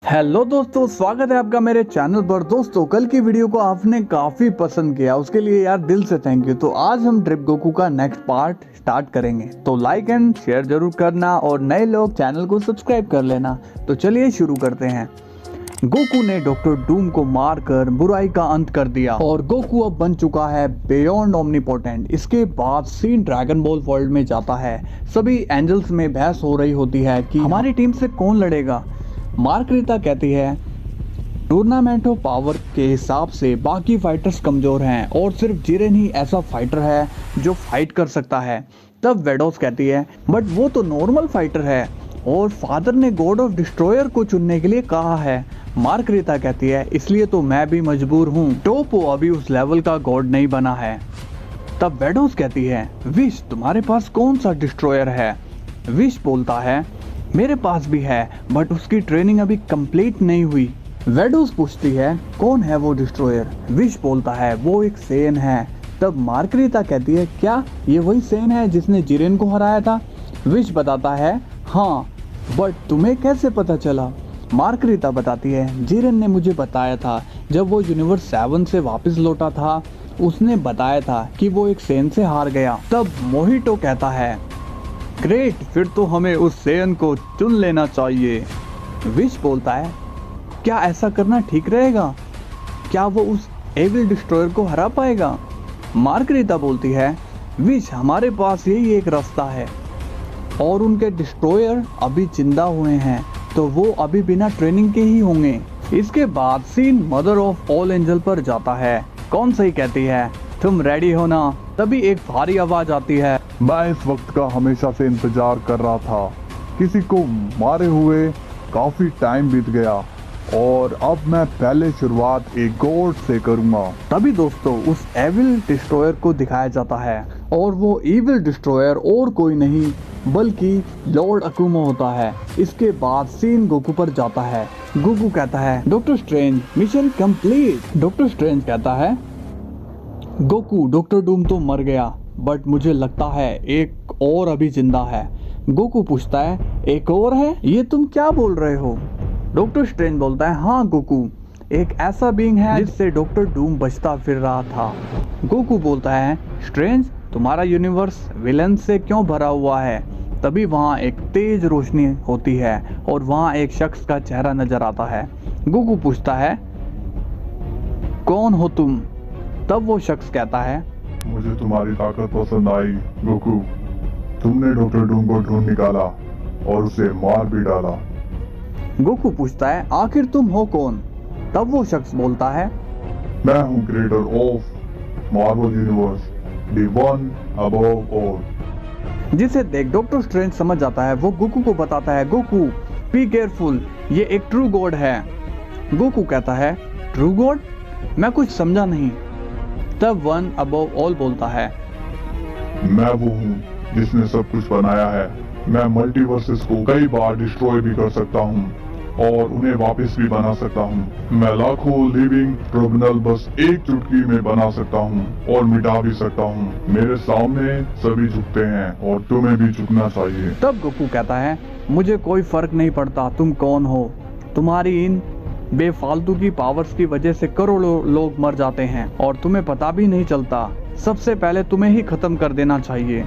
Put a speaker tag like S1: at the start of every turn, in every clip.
S1: Hello दोस्तों, स्वागत है आपका मेरे चैनल पर। दोस्तों, कल की वीडियो को आपने काफी पसंद किया, उसके लिए यार दिल से थैंक यू। तो आज हम ट्रिप गोकू का नेक्स्ट पार्ट स्टार्ट करेंगे, तो लाइक एंड शेयर जरूर करना और नए लोग चैनल को सब्सक्राइब कर लेना। तो चलिए शुरू करते हैं। गोकू ने डॉक्टर डूम को मारकर बुराई का अंत कर दिया और गोकू अब बन चुका है बियॉन्ड ओमनीपोटेंट। इसके बाद सीन ड्रैगन बॉल वर्ल्ड में जाता है। सभी एंजल्स में बहस हो रही होती है कि हमारी टीम से कौन लड़ेगा। मार्गरीता कहती है टूर्नामेंट ऑफ पावर के हिसाब से बाकी फाइटर्स कमजोर हैं और सिर्फ जिरेन ही ऐसा फाइटर है जो फाइट कर सकता है। तब वेडोस कहती है बट वो तो नॉर्मल फाइटर है और फादर ने गॉड ऑफ डिस्ट्रॉयर को चुनने के लिए कहा है। मार्गरीता कहती है इसलिए तो मैं भी मजबूर हूँ, टोपो अभी उस लेवल का गॉड नहीं बना है। तब वेडोस कहती है विश तुम्हारे पास कौन सा डिस्ट्रॉयर है। विश बोलता है मेरे पास भी है बट उसकी ट्रेनिंग अभी कंप्लीट नहीं हुई। वेडोस पूछती है कौन है वो डिस्ट्रॉयर। विश बोलता है वो एक सेन है। तब मार्गरीता कहती है क्या ये वही सेन है जिसने जिरेन को हराया था। विश बताता है हाँ, बट तुम्हें कैसे पता चला। मार्गरीता बताती है जिरेन ने मुझे बताया था, जब वो यूनिवर्स 7 से वापस लौटा था उसने बताया था कि वो एक सेन से हार गया। तब मोहितो कहता है ग्रेट, फिर तो हमें उस सेन को चुन लेना चाहिए। विश बोलता है क्या ऐसा करना ठीक रहेगा, क्या वो उस एविल डिस्ट्रॉयर को हरा पाएगा। मार्गरीता बोलती है विश हमारे पास यही एक रास्ता है और उनके डिस्ट्रॉयर अभी जिंदा हुए हैं तो वो अभी बिना ट्रेनिंग के ही होंगे। इसके बाद scene mother of all angel पर जाता है। कौन सही कहती है तुम रेडी हो ना। तभी एक भारी आवाज आती है
S2: मैं इस वक्त का हमेशा से इंतजार कर रहा था। किसी को मारे हुए काफी टाइम बीत गया और अब मैं पहले शुरुआत एक गॉड से करूंगा।
S1: तभी दोस्तों उस एविल डिस्ट्रॉयर को दिखाया जाता है और वो एविल डिस्ट्रॉयर और कोई नहीं बल्कि लॉर्ड अकुमा होता है। इसके बाद सीन गोकू पर जाता है। गोकू कहता है doctor strange mission complete. Doctor strange कहता है गोकू डॉक्टर डूम तो मर गया बट मुझे लगता है एक और अभी जिंदा है। गोकू पूछता है एक और है, ये तुम क्या बोल रहे हो। डॉक्टर स्ट्रेंज बोलता है हाँ गोकू, एक ऐसा बीइंग है जिससे डॉक्टर डूम बचता फिर रहा था। गोकू बोलता है स्ट्रेंज तुम्हारा यूनिवर्स विलन से क्यों भरा हुआ है। तभी वहाँ एक तेज रोशनी होती है और वहाँ एक शख्स का चेहरा नजर आता है। गोकू पूछता है कौन हो तुम। तब वो शख्स कहता है
S2: मुझे तुम्हारी ताकत पसंद आई गोकू। तुमने डॉक्टर डूम को ढूंढ निकाला और उसे मार भी डाला।
S1: गोकू पूछता है आखिर तुम हो कौन। तब वो शख्स बोलता है
S2: मैं हूँ creator of Marvel universe, the one above all.
S1: जिसे देख डॉक्टर स्ट्रेंज समझ जाता है। वो गोकू को बताता है गोकू बी केयरफुल, ये एक ट्रू गॉड है। गोकू कहता है ट्रू गॉड, मैं कुछ समझा नहीं। तब वन अबव ऑल बोलता है
S2: मैं वो हूँ जिसने सब कुछ बनाया है। मैं मल्टीवर्सेस को कई बार डिस्ट्रॉय भी कर सकता हूँ और उन्हें वापस भी बना सकता हूँ। मैं लाखों लिविंग ट्रिब्यूनल बस एक चुटकी में बना सकता हूँ और मिटा भी सकता हूँ। मेरे सामने सभी झुकते हैं और तुम्हें भी झुकना चाहिए।
S1: तब गोकू कहता है मुझे कोई फर्क नहीं पड़ता तुम कौन हो, तुम्हारी इन बेफालतू की पावर्स की वजह से करोड़ों लोग मर जाते हैं और तुम्हें पता भी नहीं चलता। सबसे पहले तुम्हें ही खत्म कर देना चाहिए।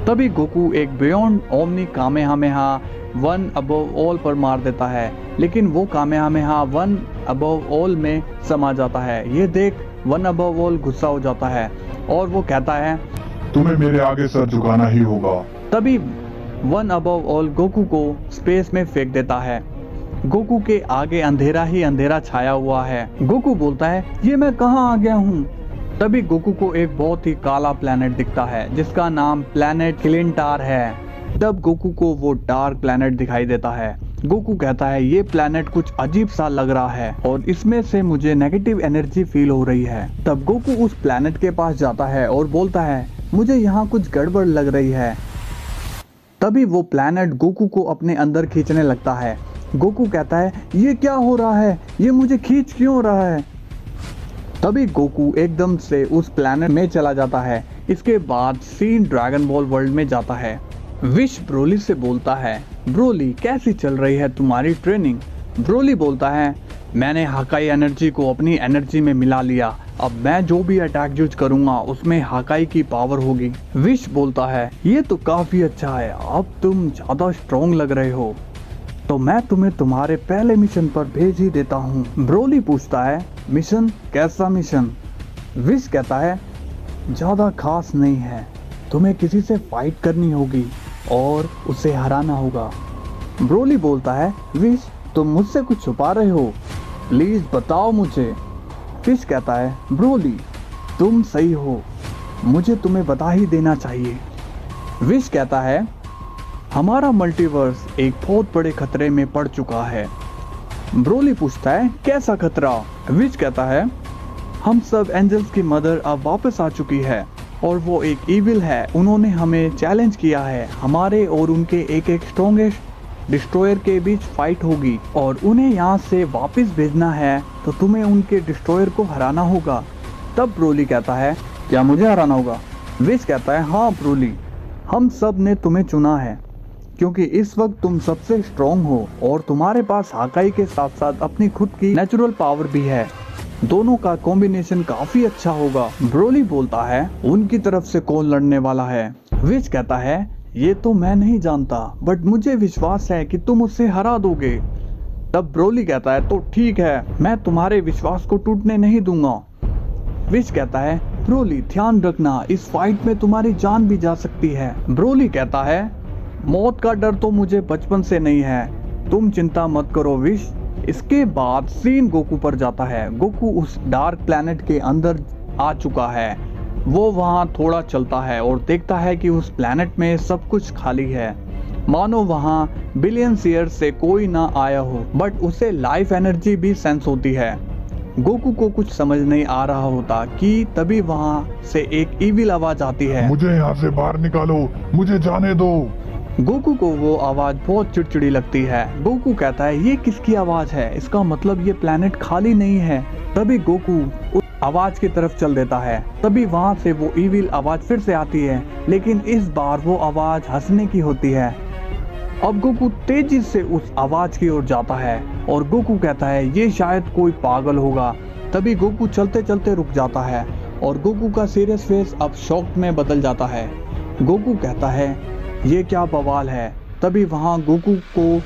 S1: तभी गोकू एक beyond omni kamehameha one above all पर मार देता है, लेकिन वो कामेहामेहा वन अबव ऑल में समा जाता है। ये देख वन अबव ऑल गुस्सा हो जाता है और वो कहता है
S2: तुम्हें मेरे आगे सर झुकाना ही होगा।
S1: तभी वन अबव ऑल गोकू को स्पेस में फेंक देता है। गोकू के आगे अंधेरा ही अंधेरा छाया हुआ है। गोकू बोलता है ये मैं कहाँ आ गया हूँ। तभी गोकू को एक बहुत ही काला प्लेनेट दिखता है जिसका नाम प्लेनेट क्लिंटार है। तब गोकू को वो डार्क प्लेनेट दिखाई देता है। गोकू कहता है ये प्लेनेट कुछ अजीब सा लग रहा है और इसमें से मुझे नेगेटिव एनर्जी फील हो रही है। तब गोकू उस प्लेनेट के पास जाता है और बोलता है मुझे यहाँ कुछ गड़बड़ लग रही है। तभी वो प्लेनेट गोकू को अपने अंदर खींचने लगता है। गोकू कहता है ये क्या हो रहा है, ये मुझे खींच क्यों रहा है। तभी गोकू एकदम से उस प्लेनेट में चला जाता है। इसके बाद सीन ड्रैगन बॉल वर्ल्ड में जाता है। विश ब्रोली से बोलता है ब्रोली कैसी चल रही है तुम्हारी ट्रेनिंग। ब्रोली बोलता है, मैंने हाकाई एनर्जी को अपनी एनर्जी में मिला लिया, अब मैं जो भी अटैक यूज करूंगा उसमें हाकाई की पावर होगी। विश बोलता है, ये तो काफी अच्छा है, अब तुम ज्यादा स्ट्रॉन्ग लग रहे हो, तो मैं तुम्हें तुम्हारे पहले मिशन पर भेज ही देता हूँ। ब्रोली पूछता है, मिशन? कैसा मिशन? विश कहता है, ज्यादा खास नहीं है, तुम्हें किसी से फाइट करनी होगी और उसे हराना होगा। ब्रोली बोलता है, विश तुम मुझसे कुछ छुपा रहे हो, प्लीज बताओ मुझे। विश कहता है, ब्रोली तुम सही हो, मुझे तुम्हें बता ही देना चाहिए। विश कहता है, हमारा मल्टीवर्स एक बहुत बड़े खतरे में पड़ चुका है। ब्रोली पूछता है, कैसा खतरा? विश कहता है, हम सब एंजल्स की मदर अब वापस आ चुकी है और वो एक इविल है, उन्होंने हमें चैलेंज किया है, हमारे और उनके एक स्ट्रॉन्गेस्ट डिस्ट्रॉयर के बीच फाइट होगी और उन्हें यहाँ से वापस भेजना है, तो तुम्हें उनके डिस्ट्रॉयर को हराना होगा। तब ब्रोली कहता है, क्या मुझे हराना होगा? विश कहता है, हाँ ब्रोली, हम सब ने तुम्हें चुना है क्योंकि इस वक्त तुम सबसे स्ट्रॉन्ग हो और तुम्हारे पास हाकाई के साथ साथ अपनी खुद की नेचुरल पावर भी है, दोनों का कॉम्बिनेशन काफी अच्छा होगा। ब्रोली बोलता है, उनकी तरफ से कौन लड़ने वाला है? विश कहता है, ये तो मैं नहीं जानता, बट मुझे विश्वास है कि तुम उससे हरा दोगे। तब ब्रोली कहता है, तो ठीक है, मैं तुम्हारे विश्वास को टूटने नहीं दूंगा। विश कहता है, ब्रोली ध्यान रखना, इस फाइट में तुम्हारी जान भी जा सकती है। ब्रोली कहता है, मौत का डर तो मुझे बचपन से नहीं है, तुम चिंता मत करो विश। इसके बाद सीन गोकू पर जाता है। गोकू उस डार्क प्लैनेट के अंदर आ चुका है। वो वहाँ थोड़ा चलता है और देखता है कि उस प्लैनेट में सब कुछ खाली है, मानो वहाँ बिलियंस ईयर से कोई ना आया हो, बट उसे लाइफ एनर्जी भी सेंस होती है। गोकू को कुछ समझ नहीं आ रहा होता कि तभी वहाँ से एक इविल आवाज आती है,
S2: मुझे यहाँ से बाहर निकालो, मुझे जाने दो।
S1: गोकू को वो आवाज बहुत चिड़चिड़ी लगती है। गोकू कहता है, ये किसकी आवाज है? इसका मतलब ये प्लैनेट खाली नहीं है। तभी गोकू उस आवाज की तरफ चल देता है। तभी वहां से वो इविल आवाज फिर से आती है, लेकिन इस बार वो आवाज हंसने की होती है। अब गोकू तेजी से उस आवाज की ओर जाता है और गोकू कहता है, ये शायद कोई पागल होगा। तभी गोकू चलते चलते रुक जाता है और गोकू का सीरियस फेस अब शॉक में बदल जाता है। गोकू कहता है, ये क्या बवाल है? तभी वहाँ गोकू को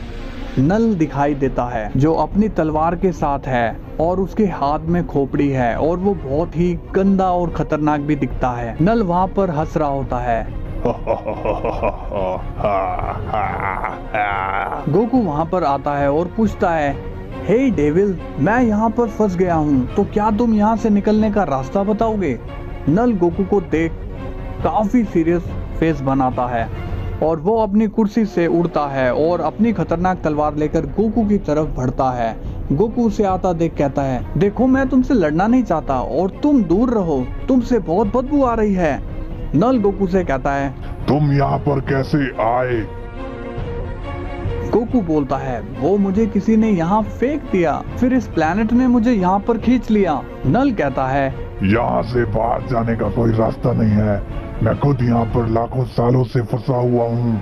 S1: नल दिखाई देता है जो अपनी तलवार के साथ है और उसके हाथ में खोपड़ी है और वो बहुत ही गंदा और खतरनाक भी दिखता है। नल वहाँ पर हंस रहा होता है। गोकू वहाँ पर आता है और पूछता है, हे डेविल, मैं यहाँ पर फंस गया हूँ, तो क्या तुम यहाँ से निकलने का रास्ता बताओगे? नल गोकू को देख काफी सीरियस फेस बनाता है और वो अपनी कुर्सी से उड़ता है और अपनी खतरनाक तलवार लेकर गोकू की तरफ बढ़ता है। गोकू उसे आता देख कहता है, देखो मैं तुमसे लड़ना नहीं चाहता और तुम दूर रहो, तुमसे बहुत बदबू आ रही है। नल गोकू से कहता है,
S2: तुम यहाँ पर कैसे आए?
S1: गोकू बोलता है, वो मुझे किसी ने यहाँ फेंक दिया, फिर इस प्लैनेट ने मुझे यहाँ पर खींच लिया। नल कहता है,
S2: यहाँ से बाहर जाने का कोई रास्ता नहीं है, मैं खुद यहाँ पर लाखों सालों से फंसा हुआ हूँ।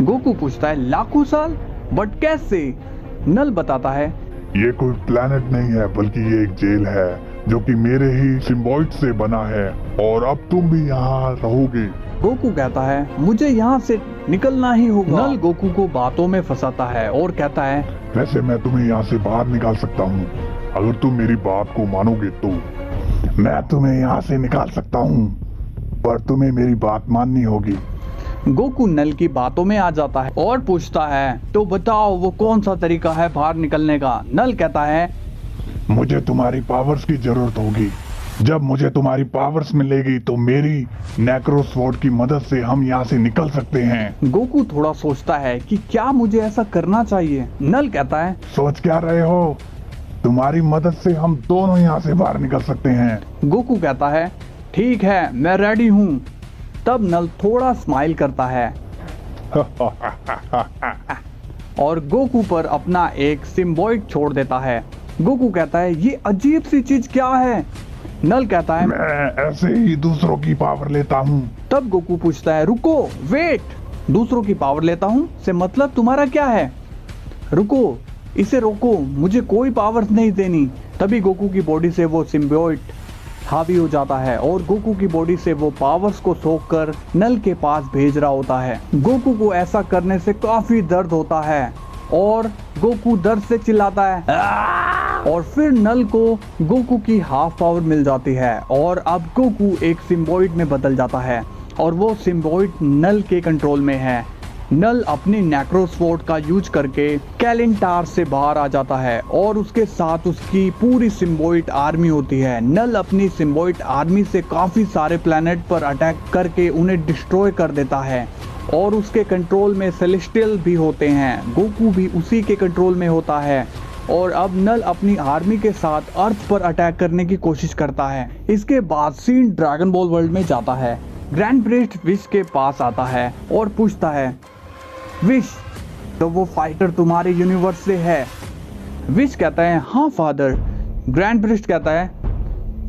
S1: गोकू पूछता है, लाखों साल? बट कैसे? नल बताता है,
S2: ये कोई प्लैनेट नहीं है, बल्कि ये एक जेल है जो कि मेरे ही सिम्बॉइड से बना है और अब तुम भी यहाँ रहोगे।
S1: गोकू कहता है, मुझे यहाँ से निकलना ही होगा। नल गोकू को बातों में फंसाता है और कहता है,
S2: वैसे मैं तुम्हें यहाँ से बाहर निकाल सकता हूँ, अगर तुम मेरी बात को मानोगे तो। मैं तुम्हें यहाँ से निकाल सकता हूँ, पर तुम्हें मेरी बात माननी होगी।
S1: गोकू नल की बातों में आ जाता है और पूछता है, तो बताओ वो कौन सा तरीका है बाहर निकलने का? नल कहता है,
S2: मुझे तुम्हारी पावर्स की जरूरत होगी। जब मुझे तुम्हारी पावर्स मिलेगी तो मेरी नेक्रो स्वॉर्ड की मदद से हम यहाँ से निकल सकते हैं।
S1: गोकू थोड़ा सोचता है कि क्या मुझे ऐसा करना चाहिए। नल कहता है,
S2: सोच क्या रहे हो? तुम्हारी मदद से हम दोनों यहाँ से बाहर निकल सकते हैं।
S1: गोकू कहता है, ठीक है, मैं रेडी हूँ। तब नल थोड़ा स्माइल करता है और गोकू पर अपना एक सिम्बॉइड छोड़ देता है। गोकू कहता है, ये अजीब सी चीज क्या है? नल कहता है,
S2: मैं ऐसे ही दूसरों की पावर लेता हूँ।
S1: तब गोकू पूछता है, रुको, वेट, दूसरों की पावर लेता हूँ से मतलब तुम्हारा क्या है? रुको, इसे रोको, मुझे कोई पावर्स नहीं देनी। तभी गोकू की बॉडी से वो सिम्बियोट हावी हो जाता है और गोकू की बॉडी से वो पावर्स को सोखकर नल के पास भेज रहा होता है। गोकू को ऐसा करने से काफी दर्द होता है और गोकू दर्द से चिल्लाता है और फिर नल को गोकू की हाफ पावर मिल जाती है और अब गोकू एक सिम्बॉइड में बदल जाता है और वो सिम्बॉइड नल के कंट्रोल में है। नल अपनी नेक्रोस्वॉर्ड का यूज करके कैलेंटार से बाहर आ जाता है और उसके साथ उसकी पूरी सिम्बॉइड आर्मी होती है। नल अपनी सिम्बॉइड आर्मी से काफी सारे प्लैनेट पर अटैक करके उन्हें डिस्ट्रॉय कर देता है और उसके कंट्रोल में सेलेस्टियल भी होते हैं। गोकू भी उसी के कंट्रोल में होता है और अब नल अपनी आर्मी के साथ अर्थ पर अटैक करने की कोशिश करता है। इसके बाद सीन ड्रैगन बॉल वर्ल्ड में जाता है। ग्रैंड प्रिस्ट विश के पास आता है और पूछता है, विश, तो वो फाइटर तुम्हारे यूनिवर्स से है? विश कहता है, हाँ फादर। ग्रैंड प्रिस्ट कहता है,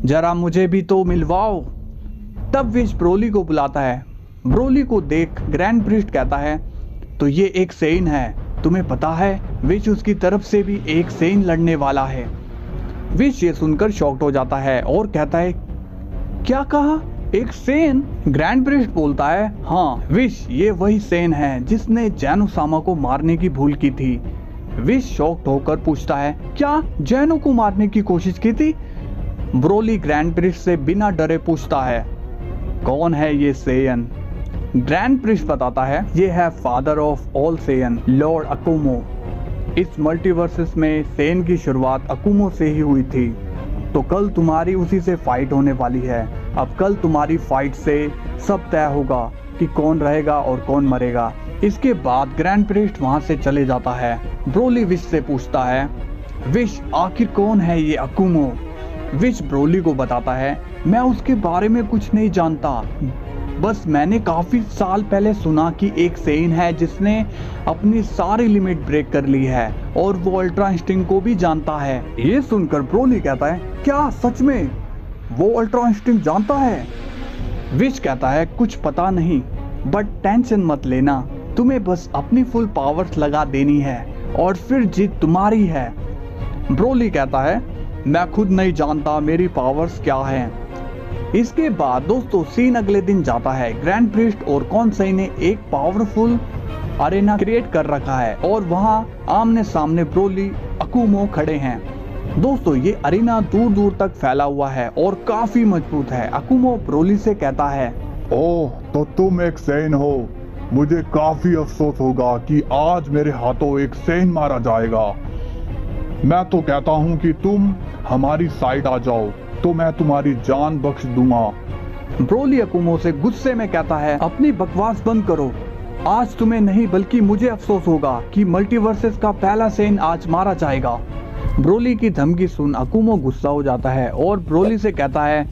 S1: जरा मुझे भी तो मिलवाओ। तब विश ब्रोली को बुलाता है। ब्रोली को देख ग्रैंड प्रिस्ट कहता है, तो ये एक सेन है, तुम्हें पता है? विश उसकी तरफ से भी एक सेन लड़ने वाला है। विश ये सुनकर शॉक्ड हो जाता है और कहता है, क्या कहा, एक सेन? ग्रैंड प्रिस्ट बोलता है, हाँ विश, ये वही सेन है जिसने जैनो सामा को मारने की भूल की थी। विश शॉक्ड होकर पूछता है, क्या जैनो को मारने की कोशिश की थी? ब्रोली ग्रैंड प्रिस्ट से बिना डरे पूछता है, कौन है ये सेयन? ग्रैंड प्रिस्ट बताता है, ये है father of all Saiyan, Lord Akumo. इस मल्टीवर्सेस में सेन की शुरुआत अकुमो से ही हुई थी, तो कल तुम्हारी उसी से फाइट होने वाली है। अब कल तुम्हारी फाइट से सब तय होगा कि कौन रहेगा और कौन मरेगा। इसके बाद ग्रैंड प्रिस्ट वहां से चले जाता है। ब्रोली विश से पूछता है, विश, आखिर कौन है ये अकुमो? विश ब्रोली को बताता है, मैं उसके बारे में कुछ नहीं जानता, बस मैंने काफी साल पहले सुना कि एक सेन है जिसने अपनी सारी लिमिट ब्रेक कर ली है और वो अल्ट्रा इंस्टिंक्ट को भी जानता है। ये सुनकर ब्रोली कहता है, क्या सच में वो अल्ट्रा इंस्टिंक्ट जानता है? विश कहता है, कुछ पता नहीं, बट टेंशन मत लेना, तुम्हें बस अपनी फुल पावर्स लगा देनी है और फिर जीत तुम्हारी है। ब्रोली कहता है, मैं खुद नहीं जानता मेरी पावर्स क्या हैं। इसके बाद दोस्तों सीन अगले दिन जाता है। ग्रैंड प्रिस्ट और कॉन्साई ने एक पावरफुल अरेना क्रिएट कर रखा है और वहां आमने सामने ब्रोली अकुमो खड़े हैं। दोस्तों ये अरेना दूर दूर तक फैला हुआ है और काफी मजबूत है। अकुमो ब्रोली से कहता है,
S2: ओह, तो तुम एक सेन हो। मुझे काफी अफसोस होगा कि आज मेरे हाथों एक सेन मारा जाएगा। मैं तो कहता हूँ कि तुम हमारी साइड आ जाओ तो मैं तुम्हारी जान बख्श दूंगा।
S1: ब्रोली अकुमो से गुस्से में कहता है, अपनी बकवास बंद करो, आज तुम्हें नहीं बल्कि मुझे अफसोस होगा कि मल्टीवर्सेस का पहला सेन आज मारा जाएगा। ब्रोली की धमकी सुन अकुमो गुस्सा हो जाता है और ब्रोली से कहता है,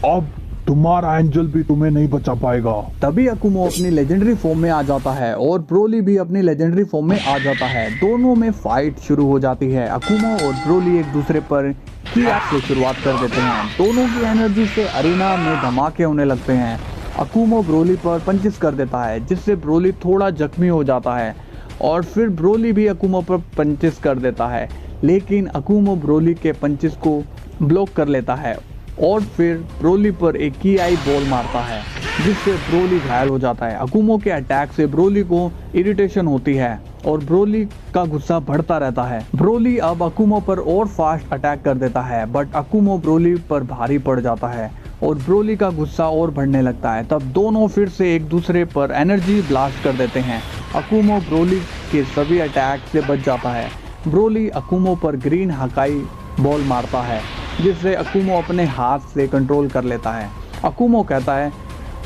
S2: अब तुम्हारा एंजल भी तुम्हें नहीं बचा पाएगा।
S1: तभी अकुमो अपनी लेजेंडरी फॉर्म में आ जाता है और ब्रोली भी अपनी लेजेंडरी फॉर्म में आ जाता है। दोनों में फाइट शुरू हो जाती है। अकुमो और ब्रोली एक दूसरे पर की से शुरुआत कर देते हैं। दोनों की एनर्जी से अरेना में धमाके होने लगते हैं। अकुमो ब्रोली पर पंचेस कर देता है जिससे ब्रोली थोड़ा जख्मी हो जाता है और फिर ब्रोली भी अकुमो पर पंचेस कर देता है, लेकिन अकुमो ब्रोली के पंचेस को ब्लॉक कर लेता है और फिर ब्रोली पर एक की आई बॉल मारता है जिससे ब्रोली घायल हो जाता है। अकुमो के अटैक से ब्रोली को इरिटेशन होती है और ब्रोली का गुस्सा बढ़ता रहता है। ब्रोली अब अकुमो पर और फास्ट अटैक कर देता है, बट अकुमो ब्रोली पर भारी पड़ जाता है और ब्रोली का गुस्सा और बढ़ने लगता है। तब दोनों फिर से एक दूसरे पर एनर्जी ब्लास्ट कर देते हैं। अकुमो ब्रोली के सभी अटैक से बच जाता है। ब्रोली अकुमो पर ग्रीन हकाई बॉल मारता है जिससे अकुमो अपने हाथ से कंट्रोल कर लेता है। अकुमो कहता है,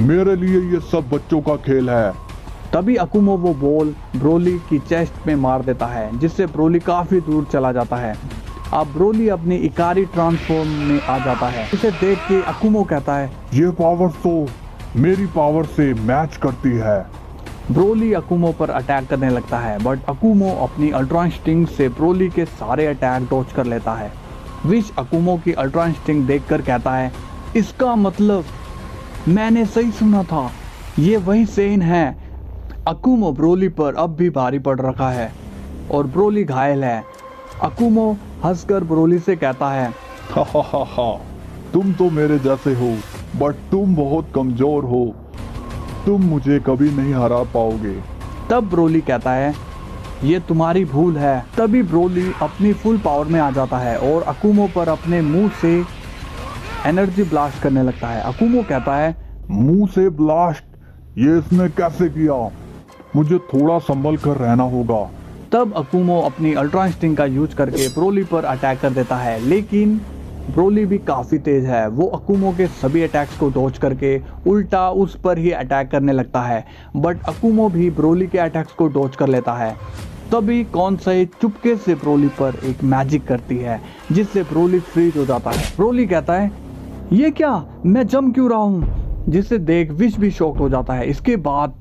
S2: मेरे लिए ये सब बच्चों का खेल है।
S1: तभी अकुमो वो बॉल ब्रोली की चेस्ट में मार देता है जिससे ब्रोली काफी दूर चला जाता है। अब ब्रोली अपनी इकारी ट्रांसफॉर्म में आ जाता है। इसे देख के अकुमो कहता है,
S2: ये पावर तो मेरी पावर से मैच करती है।
S1: ब्रोली अकुमो पर अटैक करने लगता है, बट अकुमो अपनी अल्ट्रा इंस्टिंक्ट से ब्रोली के सारे अटैक डॉज कर लेता है। विश अकुमो की अल्ट्रा इंस्टिंक्ट देखकर कहता है, इसका मतलब मैंने सही सुना था, ये वही सेन है। अकुमो ब्रोली पर अब भी भारी पड़ रखा है और ब्रोली घायल है। अकुमो हंसकर ब्रोली से कहता है,
S2: हा, तुम तो मेरे जैसे हो, बट तुम बहुत कमजोर हो, तुम मुझे कभी नहीं हरा पाओगे।
S1: तब ब्रोली कहता है, ये तुम्हारी भूल है। तभी ब्रोली अपनी फुल पावर में आ जाता है और अकुमो पर अपने मुंह से एनर्जी ब्लास्ट करने लगता है। अकुमो कहता है,
S2: मुंह से ब्लास्ट, ये इसने कैसे किया? मुझे थोड़ा संभल कर रहना होगा।
S1: तब अकुमो अपनी अल्ट्रा इंस्टिंक्ट का यूज करके ब्रोली पर अटैक कर देता है, लेकिन ब्रोली भी काफी तेज है। वो अकुमो के सभी अटैक्स को डॉज करके उल्टा उस पर ही अटैक करने लगता है, बट अकुमो भी ब्रोली के अटैक्स को डॉज कर लेता है। तभी कॉन्साई चुपके से ब्रोली पर एक मैजिक करती है, जिससे ब्रोली फ्रीज हो जाता है। ब्रोली कहता है, ये क्या, मैं जम क्यों रहा हूँ? जिसे देख विश भी शॉक्ड हो जाता है। इसके बाद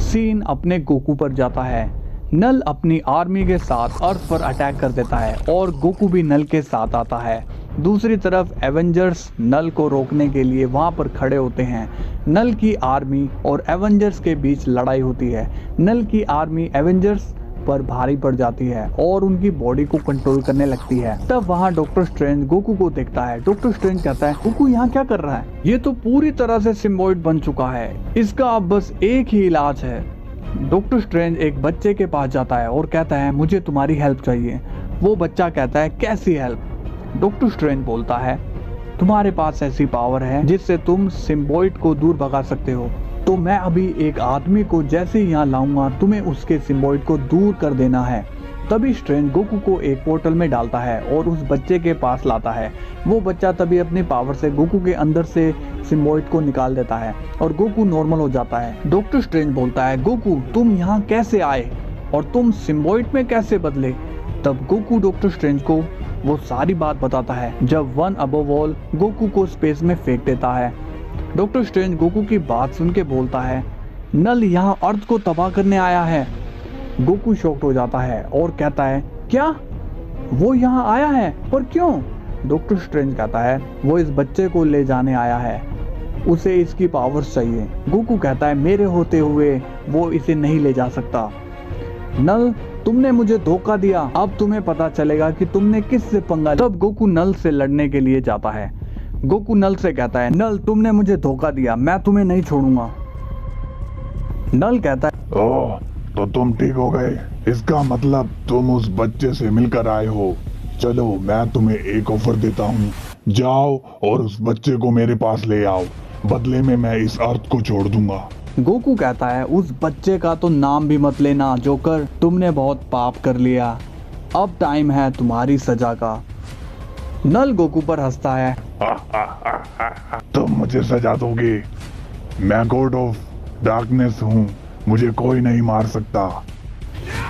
S1: सीन अपने गोकू पर जाता है। नल अपनी आर्मी के साथ अर्थ पर अटैक कर देता है और गोकू भी नल के साथ आता है। दूसरी तरफ एवेंजर्स नल को रोकने के लिए वहां पर खड़े होते हैं। नल की आर्मी और एवेंजर्स के बीच लड़ाई होती है। नल की आर्मी एवेंजर्स पर भारी पड़ जाती है और उनकी बॉडी को कंट्रोल करने लगती है। तब वहाँ डॉक्टर स्ट्रेंज गोकू को देखता है। डॉक्टर स्ट्रेंज कहता है, गोकू यहाँ क्या कर रहा है? ये तो पूरी तरह से सिम्बायोट बन चुका है, इसका अब बस एक ही इलाज है। डॉक्टर स्ट्रेंज एक बच्चे के पास जाता है और कहता है, मुझे तुम्हारी हेल्प चाहिए। वो बच्चा कहता है, कैसी हेल्प? डॉक्टर स्ट्रेंज बोलता है, तुम्हारे पास ऐसी पावर है जिससे तुम सिम्बायोट को दूर भगा सकते हो, तो मैं अभी एक आदमी को जैसे ही यहाँ लाऊंगा, तुम्हें उसके सिम्बायोट को दूर कर देना है। तभी स्ट्रेंज गोकू को एक पोर्टल में डालता है और उस बच्चे के पास लाता है। वो बच्चा तभी अपनी पावर से गोकू के अंदर से सिम्बायोट को निकाल देता है और गोकू नॉर्मल हो जाता है। डॉक्टर स्ट्रेंज बोलता है, गोकू तुम यहाँ कैसे आए और तुम सिम्बायोट में कैसे बदले? तब गोकू डॉक्टर स्ट्रेंज को वो सारी बात बताता है, जब वन अबव ऑल गोकू को स्पेस में फेंक देता है। डॉक्टर स्ट्रेंज गोकू की बात सुन के बोलता है, नल यहाँ अर्थ को तबाह करने आया है। गोकू शॉक्ड हो जाता है और कहता है, क्या वो यहाँ आया है? पर क्यों? डॉक्टर स्ट्रेंज कहता है, वो इस बच्चे को ले जाने आया है, उसे इसकी पावर्स चाहिए। गोकू कहता है, मेरे होते हुए वो इसे नहीं ले जा सकता। नल तुमने मुझे धोखा दिया, अब तुम्हें पता चलेगा कि तुमने किससे पंगा लिया। तब गोकू नल से लड़ने के लिए जाता है। गोकू नल से कहता है, नल तुमने मुझे धोखा दिया, मैं तुम्हें नहीं छोड़ूंगा। नल कहता है,
S2: ओह, तो तुम ठीक हो गए, इसका मतलब तुम उस बच्चे से मिलकर आए हो। चलो मैं तुम्हें एक ऑफर देता हूँ, जाओ और उस बच्चे को मेरे पास ले आओ, बदले में मैं इस अर्थ को छोड़ दूंगा।
S1: गोकू कहता है, उस बच्चे का तो नाम भी मत लेना जोकर, तुमने बहुत पाप कर लिया, अब टाइम है तुम्हारी सजा का। नल गोकू पर हंसता है,
S2: तुम मुझे सजा दोगे? मैं गॉड ऑफ डार्कनेस हूँ, मुझे कोई नहीं मार सकता।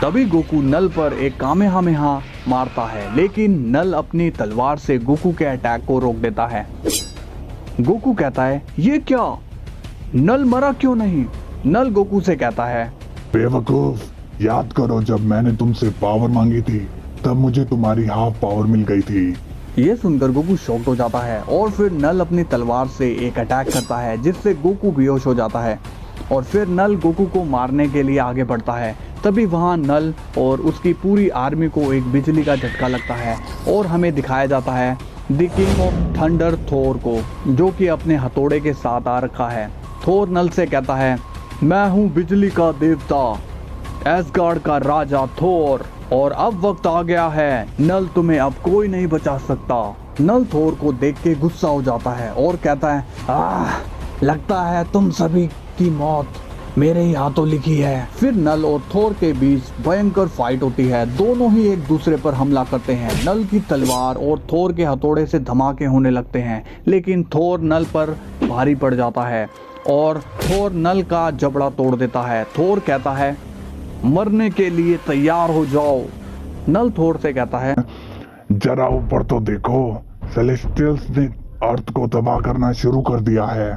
S1: तभी गोकू नल पर एक कामेहामेहा मारता है, लेकिन नल अपनी तलवार से गोकू के अटैक को रोक देता है। गोकू कहता है, ये क्या, नल मरा क्यों नहीं? नल गोकू से कहता है,
S2: बेवकूफ, याद करो जब मैंने तुमसे पावर मांगी थी तब मुझे तुम्हारी हाफ पावर मिल गई थी।
S1: ये सुनकर गोकू शॉक्ड हो जाता है और फिर नल अपनी तलवार से एक अटैक करता है, जिससे गोकू बेहोश हो जाता है और फिर नल गोकू को मारने के लिए आगे बढ़ता है। तभी वहाँ नल और उसकी पूरी आर्मी को एक बिजली का झटका लगता है और हमें दिखाया जाता है द किंग ऑफ थंडर थोर को, जो कि अपने हथौड़े के साथ आ रखा है। थोर नल से कहता है, मैं हूँ बिजली का देवता, एसगार्ड का राजा थोर, और अब वक्त आ गया है, नल तुम्हें अब कोई नहीं बचा सकता। नल थोर को देख के गुस्सा हो जाता है और कहता है, लगता है तुम सभी की मौत मेरे ही हाथों लिखी है। फिर नल और थोर के बीच भयंकर फाइट होती है। दोनों ही एक दूसरे पर हमला करते हैं। नल की तलवार और थोर के हथौड़े से धमाके होने लगते हैं, लेकिन थोर नल पर भारी पड़ जाता है और थोर नल का जबड़ा तोड़ देता है। थोर कहता है, मरने के लिए तैयार हो जाओ। नल थोर से कहता है,
S2: जरा ऊपर तो देखो, सेलेस्टियल्स ने अर्थ को तबाह करना शुरू कर दिया है।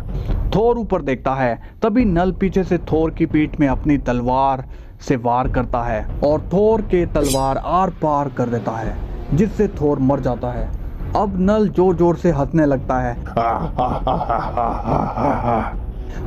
S1: थोर ऊपर देखता है, तभी नल पीछे से थोर की पीठ में अपनी तलवार से वार करता है और थोर के तलवार आर पार कर देता है, जिससे थोर मर जाता है। अब नल जोर जोर से हंसने लगता है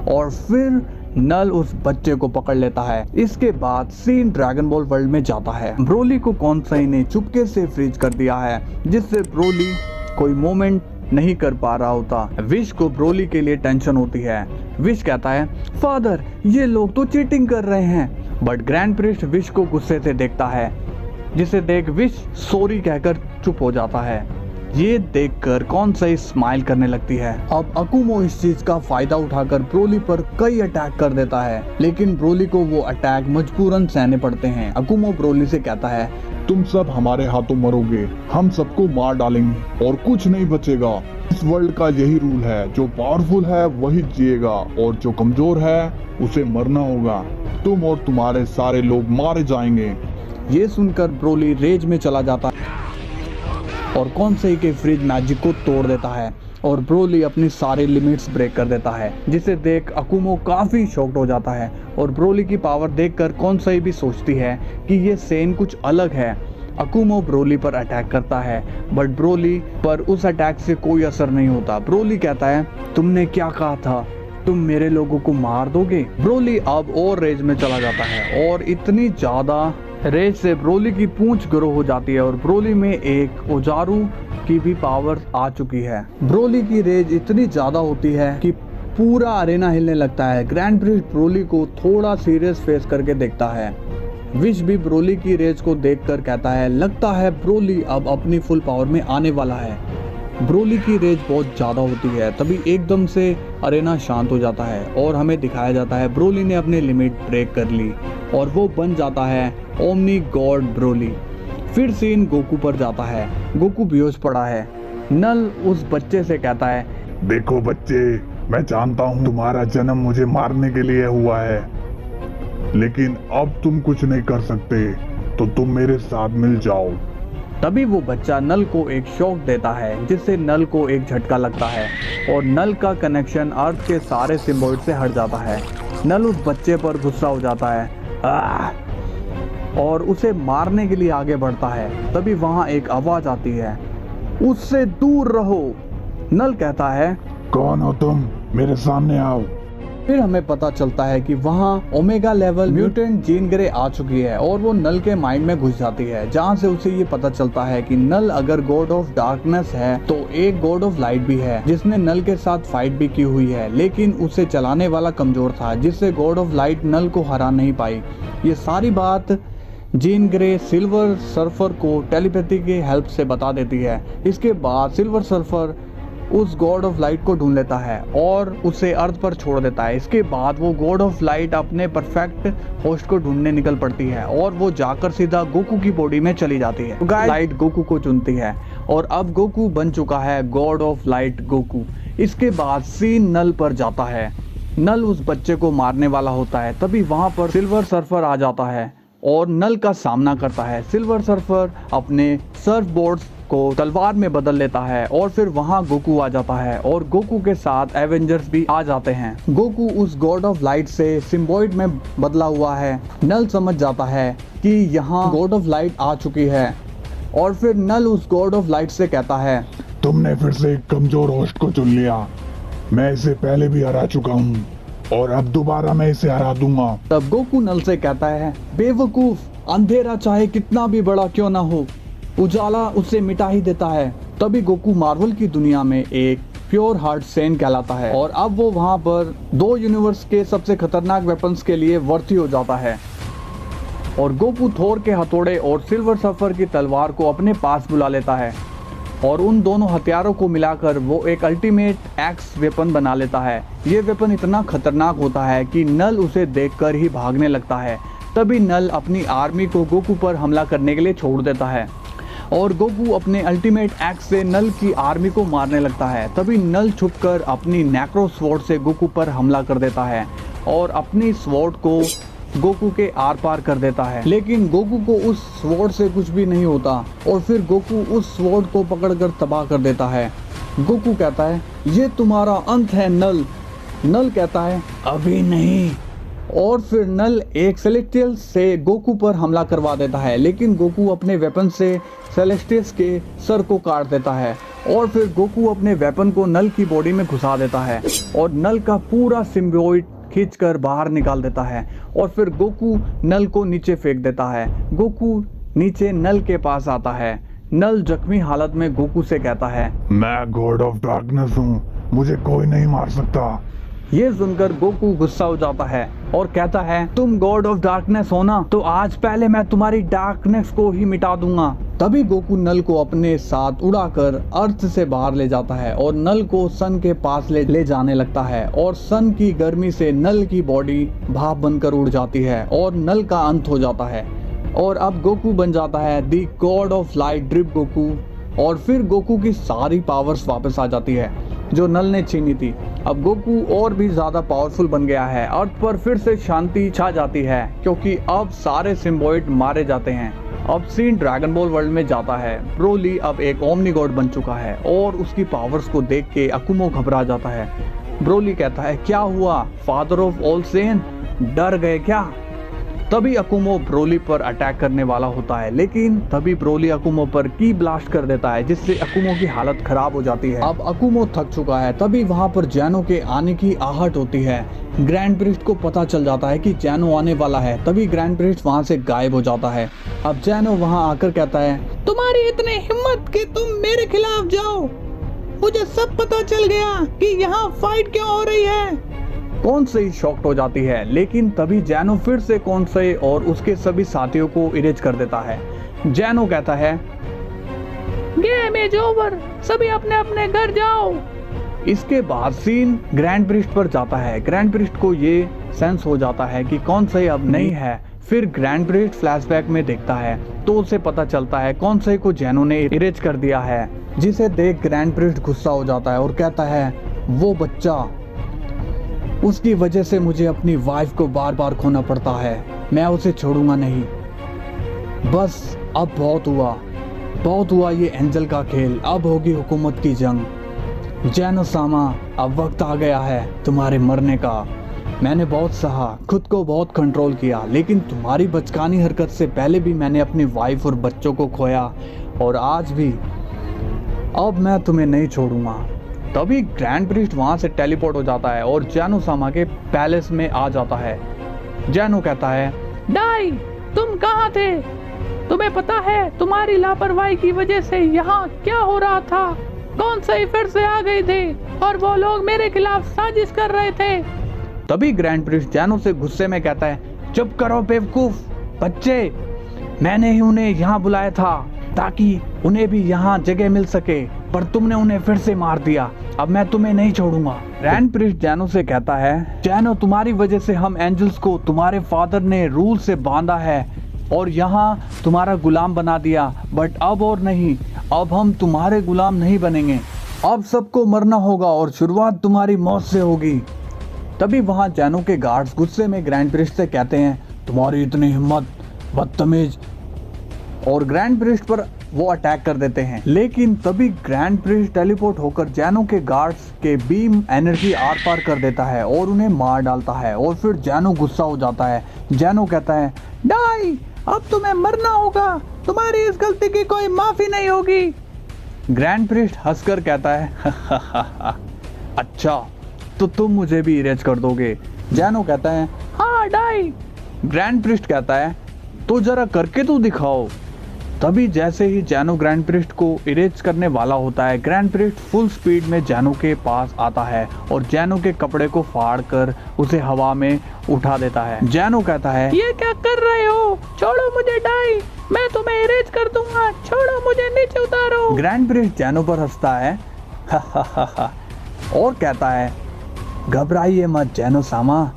S1: और फिर नल उस बच्चे को पकड़ लेता है। इसके बाद सीन ड्रैगन बॉल वर्ल्ड में जाता है। ब्रोली को कौनसाई ने चुपके से फ्रीज कर दिया है, जिससे ब्रोली कोई मोमेंट नहीं कर पा रहा होता। विश को ब्रोली के लिए टेंशन होती है। विश कहता है, फादर ये लोग तो चीटिंग कर रहे हैं। बट ग्रैंड प्रिस्ट विश को गुस्से से देखता है, जिसे देख विश सॉरी कहकर चुप हो जाता है। ये देखकर कौनसाई स्माइल करने लगती है। अब अकुमो इस चीज का फायदा उठाकर ब्रोली पर कई अटैक कर देता है, लेकिन ब्रोली को वो अटैक मजबूरन सहने पड़ते हैं। अकुमो ब्रोली से कहता है,
S2: तुम सब हमारे हाथों मरोगे, हम सबको मार डालेंगे और कुछ नहीं बचेगा। इस वर्ल्ड का यही रूल है, जो पावरफुल है वही जिएगा और जो कमजोर है उसे मरना होगा। तुम और तुम्हारे सारे लोग मारे जाएंगे।
S1: ये सुनकर ब्रोली रेज में चला जाता है और कौनसाई के फ्रीज मैजिक को तोड़ देता है और ब्रोली अपनी सारी लिमिट्स ब्रेक कर देता है, जिसे देख अकुमो काफी शॉक्ड हो जाता है। और ब्रोली की पावर देखकर कौनसाई भी सोचती है कि ये सेन कुछ अलग है। अकुमो ब्रोली पर अटैक करता है, बट ब्रोली पर उस अटैक से कोई असर नहीं होता। ब्रोली कहता है, तुमने क्या कहा था, तुम मेरे लोगों को मार दोगे। ब्रोली अब और रेज में चला जाता है और इतनी ज्यादा रेज से ब्रोली की पूंछ ग्रो हो जाती है और ब्रोली में एक ओजारू की भी पावर आ चुकी है। ब्रोली की रेज इतनी ज्यादा होती है कि पूरा अरेना हिलने लगता है। ग्रैंड प्रिस्ट ब्रोली को थोड़ा सीरियस फेस करके देखता है। विश भी ब्रोली की रेज को देखकर कहता है, लगता है ब्रोली अब अपनी फुल पावर में आने वाला है। ब्रोली की रेज बहुत ज्यादा होती है। तभी एकदम से अरेना शांत हो जाता है और हमें दिखाया जाता है ब्रोली ने अपनी लिमिट ब्रेक कर ली और वो बन जाता है ओमनी गॉड ब्रोली। फिर सीन गोकू पर जाता है। गोकू बेहोश पड़ा है। नल उस बच्चे से कहता है,
S2: देखो बच्चे, मैं जानता हूँ तुम्हारा जन्म मुझे मारने के लिए हुआ है, लेकिन अब तुम कुछ नहीं कर सकते, तो तुम मेरे साथ मिल जाओ।
S1: तभी वो बच्चा नल को एक शॉक देता है, जिससे नल को एक झटका लगता है और नल का कनेक्शन अर्थ के सारे सिम्बॉइड से हट जाता है। नल उस बच्चे पर गुस्सा हो जाता है और उसे मारने के लिए आगे बढ़ता है। तभी वहां एक आवाज आती है, उससे दूर रहो। नल कहता है,
S2: कौन हो तुम, मेरे सामने आओ।
S1: फिर हमें पता चलता है कि वहाँ omega level mutant Jean Grey आ चुकी है और वो नल के माइंड में घुस जाती है, जहाँ से उसे ये पता चलता है कि नल अगर गॉड ऑफ डार्कनेस है तो एक गॉड ऑफ लाइट भी है, जिसने नल के साथ फाइट भी की हुई है, लेकिन उसे चलाने वाला कमजोर था, जिससे गॉड ऑफ लाइट नल को हरा नहीं पाई। ये सारी बात जीन ग्रे सिल्वर सर्फर को टेलीपैथी के हेल्प से बता देती है। इसके बाद सिल्वर सर्फर उस गॉड ऑफ लाइट को ढूंढ लेता है और उसे अर्थ पर छोड़ देता है। इसके बाद वो गॉड ऑफ लाइट अपने परफेक्ट होस्ट को ढूंढने निकल पड़ती है और वो जाकर सीधा गोकू की बॉडी में चली जाती है। लाइट गोकू को चुनती है और अब गोकू बन चुका है गॉड ऑफ लाइट गोकू। इसके बाद सीन नल पर जाता है। नल उस बच्चे को मारने वाला होता है। तभी वहां पर सिल्वर सर्फर आ जाता है और नल का सामना करता है। सिल्वर सर्फर अपने सर्फ बोर्ड्स को तलवार में बदल लेता है और फिर वहां गोकू आ जाता है और गोकू के साथ एवेंजर्स भी आ जाते हैं। गोकू उस गॉड ऑफ लाइट से सिम्बॉइड में बदला हुआ है। नल समझ जाता है कि यहाँ गॉड ऑफ लाइट आ चुकी है और फिर नल उस गॉड ऑफ लाइट से कहता है,
S2: तुमने फिर से एक कमजोर होस्ट को चुन लिया। मैं इसे पहले भी हरा चुका हूँ और अब दोबारा मैं इसे हरा दूंगा।
S1: तब गोकू नल से कहता है, बेवकूफ, अंधेरा चाहे कितना भी बड़ा क्यों ना हो, उजाला उसे मिटा ही देता है। तभी गोकू मार्वल की दुनिया में एक प्योर हार्ट सेन कहलाता है और अब वो वहां पर 2 यूनिवर्स के सबसे खतरनाक वेपन्स के लिए वर्ती हो जाता है और गोकू थोर के हथौड़े और सिल्वर सर्फर की तलवार को अपने पास बुला लेता है और उन दोनों हथियारों को मिलाकर वो एक अल्टीमेट एक्स वेपन बना लेता है। ये वेपन इतना खतरनाक होता है कि नल उसे देखकर ही भागने लगता है। तभी नल अपनी आर्मी को गोकू पर हमला करने के लिए छोड़ देता है और गोकू अपने अल्टीमेट एक्स से नल की आर्मी को मारने लगता है। तभी नल छुपकर अपनी नेक्रो स्वॉर्ड से गोकू पर हमला कर देता है और अपनी स्वॉर्ड को गोकू के आर पार कर देता है, लेकिन गोकू को उस स्वॉर्ड से कुछ भी नहीं होता और फिर गोकू उस स्वॉर्ड को पकड़कर तबाह कर देता है। गोकू कहता है, ये तुम्हारा अंत है नल। नल कहता है, अभी नहीं। और फिर नल एक सेलेस्टियल से गोकू पर हमला करवा देता है, लेकिन गोकू अपने वेपन से सेलेस्टियस के सर को काट देता है और फिर गोकू अपने वेपन को नल की बॉडी में घुसा देता है और नल का पूरा सिम्बियोइड खींचकर बाहर निकाल देता है और फिर गोकू नल को नीचे फेंक देता है। गोकू नीचे नल के पास आता है। नल जख्मी हालत में गोकू से कहता है,
S2: मैं गॉड ऑफ डार्कनेस हूँ, मुझे कोई नहीं मार सकता।
S1: ये सुनकर गोकू गुस्सा हो जाता है और कहता है, तुम गॉड ऑफ डार्कनेस हो ना, तो आज पहले मैं तुम्हारी डार्कनेस को ही मिटा दूंगा। तभी गोकू नल को अपने साथ उड़ाकर अर्थ से बाहर ले जाता है और नल को सन के पास ले जाने लगता है और सन की गर्मी से नल की बॉडी भाप बनकर उड़ जाती है और नल का अंत हो जाता है और अब गोकू बन जाता है the god of light drip Goku. और फिर गोकू की सारी पावर्स वापस आ जाती है जो नल ने छीनी थी। अब गोकू और भी ज्यादा पावरफुल बन गया है। अर्थ पर फिर से शांति छा जाती है क्योंकि अब सारे सिम्बॉइड मारे जाते हैं। अब सीन ड्रैगन बॉल वर्ल्ड में जाता है। ब्रोली अब एक ओमनी गॉड बन चुका है और उसकी पावर्स को देख के अकुमो घबरा जाता है। ब्रोली कहता है, क्या हुआ फादर ऑफ ऑल सेन, डर गए क्या? तभी अकुमो ब्रोली पर अटैक करने वाला होता है, लेकिन तभी ब्रोली अकुमो पर की ब्लास्ट कर देता है जिससे अकुमो की हालत खराब हो जाती है। अब अकुमो थक चुका है। तभी वहाँ पर जैनो के आने की आहट होती है। ग्रैंड प्रिस्ट को पता चल जाता है कि जैनो आने वाला है। तभी ग्रैंड प्रिस्ट वहाँ से गायब हो जाता है। अब जैनो वहाँ आकर कहता है, तुम्हारी इतनी हिम्मत कि तुम मेरे खिलाफ जाओ, मुझे सब पता चल गया कि यहाँ फाइट क्यों हो रही है। कौन से शॉक्ड हो जाती है, लेकिन तभी जैनो फिर से कौन से और उसके सभी साथियों को इरेज कर देता है। जैनो कहता है, गेम इज ओवर, सभी अपने अपने घर जाओ। इसके बाद सीन ग्रैंड प्रिस्ट पर जाता है। ग्रैंड प्रिस्ट को ये सेंस हो जाता है कि कौन से अब नहीं है। फिर ग्रैंड प्रिस्ट फ्लैशबैक में देखता है तो उसे पता चलता है कौन से को जैनो ने इरेज कर दिया है, जिसे देख ग्रैंड प्रिस्ट गुस्सा हो जाता है और कहता है, वो बच्चा, उसकी वजह से मुझे अपनी वाइफ को बार बार खोना पड़ता है, मैं उसे छोड़ूंगा नहीं। बस अब बहुत हुआ ये एंजल का खेल, अब होगी हुकूमत की जंग। जैनो सामा, अब वक्त आ गया है तुम्हारे मरने का। मैंने बहुत सहा, खुद को बहुत कंट्रोल किया, लेकिन तुम्हारी बचकानी हरकत से पहले भी मैंने अपनी वाइफ और बच्चों को खोया और आज भी। अब मैं तुम्हें नहीं छोड़ूंगा। तभी ग्रैंड प्रिस्ट वहां से टेलीपोर्ट हो जाता है और जैनो सामा के पैलेस में आ जाता है। जैनो कहता है, डाई, तुम कहाँ थे? तुम्हें पता है तुम्हारी लापरवाही की वजह से यहाँ क्या हो रहा था? कौन से फिर से आ गए थे और वो लोग मेरे खिलाफ साजिश कर रहे थे। तभी ग्रैंड प्रिस्ट जैनो से गुस्से में कहता है, चुप करो बेवकूफ बच्चे, मैंने ही उन्हें यहाँ बुलाया था ताकि उन्हें भी यहाँ जगह मिल सके, पर तुमने उन्हें फिर से मार दिया। अब मैं तुम्हें नहीं छोड़ूंगा। ग्रैंड प्रिस्ट जैनो से कहता है, जैनो, तुम्हारी वजह से हम एंजल्स को तुम्हारे फादर ने रूल से बांधा है और यहाँ तुम्हारा गुलाम बना दिया, बट अब और नहीं, अब हम तुम्हारे गुलाम नहीं बनेंगे। अब सबको मरना होगा और शुरुआत तुम्हारी मौत से होगी। तभी वहाँ जैनो के गार्ड्स गुस्से में ग्रैंड प्रिस्ट से कहते हैं, तुम्हारी इतनी हिम्मत, बदतमीज, और ग्रैंड प्रिस्ट पर वो अटैक कर देते हैं। लेकिन तभी ग्रैंड प्रिस्ट टेलीपोर्ट होकर जैनो के गार्ड्स के बीम एनर्जी आर पार कर देता है और उन्हें मार डालता है और फिर जैनो गुस्सा हो जाता है। जैनो कहता है, डाई, अब तुम्हें मरना होगा, तुम्हारी इस गलती की कोई माफी नहीं होगी। ग्रैंड प्रिस्ट हंसकर कहता है, अच्छा तो तुम मुझे भी इरेज कर दोगे। जैनो कहता है, हाँ डाई। ग्रैंड प्रिस्ट कहता है, तो जरा करके तो दिखाओ। तभी जैसे ही जैनो ग्रैंड प्रिस्ट को इरेज करने वाला होता है, ग्रैंड प्रिस्ट फुल स्पीड में जैनो के पास आता है और जैनो के कपड़े को फाड़ कर उसे हवा में उठा देता है। जैनो कहता है, ये क्या कर रहे हो? छोड़ो मुझे डाई, मैं तुम्हें इरेज कर दूंगा, छोड़ो मुझे, नीचे उतारो। ग्रैंड प्रिस्ट जैनो पर हंसता है और कहता है, घबराइए मत जैनो सामा,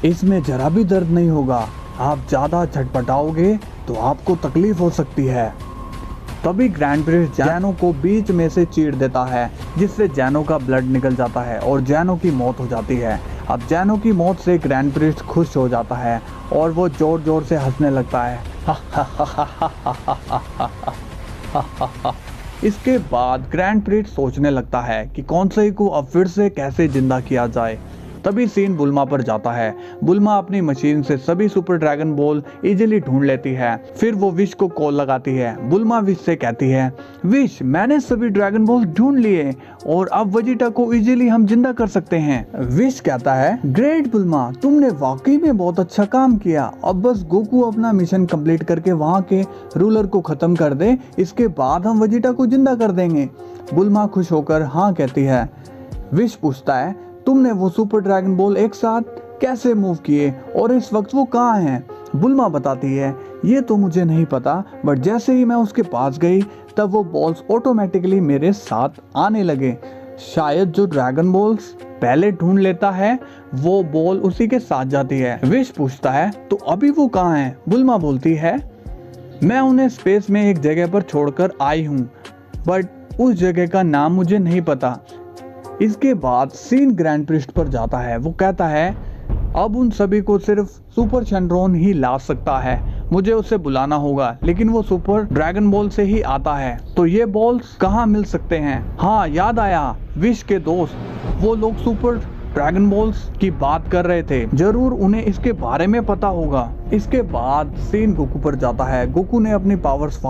S1: इसमें जरा भी दर्द नहीं होगा, आप ज्यादा झटपटाओगे तो आपको तकलीफ हो सकती है। तभी ग्रैंड प्रिस्ट जैनो को बीच में से चीर देता है, जिससे जैनो का ब्लड निकल जाता है और जैनो की मौत हो जाती है। अब जैनो की मौत से ग्रैंड प्रिस्ट खुश हो जाता है और वो जोर जोर से हंसने लगता है। इसके बाद ग्रैंड प्रिस्ट सोचने लगता है कि कौन से को अब फिर से कैसे जिंदा किया जाए। तभी सीन बुल्मा पर जाता है। बुल्मा अपनी मशीन से सभी सुपर ड्रैगन बॉल इजीली ढूंढ लेती है। फिर वो विश को कॉल लगाती है। बुल्मा विश से कहती है, विश मैंने सभी ड्रैगन बॉल ढूंढ लिए और अब वेजिटा को इजीली हम जिंदा कर सकते हैं। विश कहता है, ग्रेट बुल्मा, तुमने वाकई में बहुत अच्छा काम किया। अब बस गोकू अपना मिशन कंप्लीट करके वहाँ के रूलर को खत्म कर दे, इसके बाद हम वेजिटा को जिंदा कर देंगे। बुल्मा खुश होकर हाँ कहती है। विश पूछता है, तुमने वो सुपर ड्रैगन बॉल एक साथ कैसे मूव किए और इस वक्त वो कहाँ हैं? बुल्मा बताती है, ये तो मुझे नहीं पता, बट जैसे ही मैं उसके पास गई तब वो बॉल्स ऑटोमेटिकली मेरे साथ आने लगे। शायद जो ड्रैगन बॉल्स पहले ढूंढ लेता है वो बॉल उसी के साथ जाती है। विश पूछता है, तो अभी वो कहाँ हैं? बुल्मा बोलती है, मैं उन्हें स्पेस में एक जगह पर छोड़कर आई हूँ, बट उस जगह का नाम मुझे नहीं पता। इसके बाद सीन ग्रैंड प्रिस्ट पर जाता है। वो कहता है, अब उन सभी को सिर्फ सुपर शेनरॉन ही ला सकता है, मुझे उसे बुलाना होगा, लेकिन वो सुपर ड्रैगन बॉल से ही आता है। तो ये बॉल्स कहाँ मिल सकते हैं? हाँ याद आया, विश के दोस्त, वो लोग सुपर ड्रैगन बॉल्स की बात कर रहे थे, जरूर उन्हें इसके बारे में पता होगा। इसके बाद सीन गोकू पर जाता है। गोकू ने अपनी पावर्स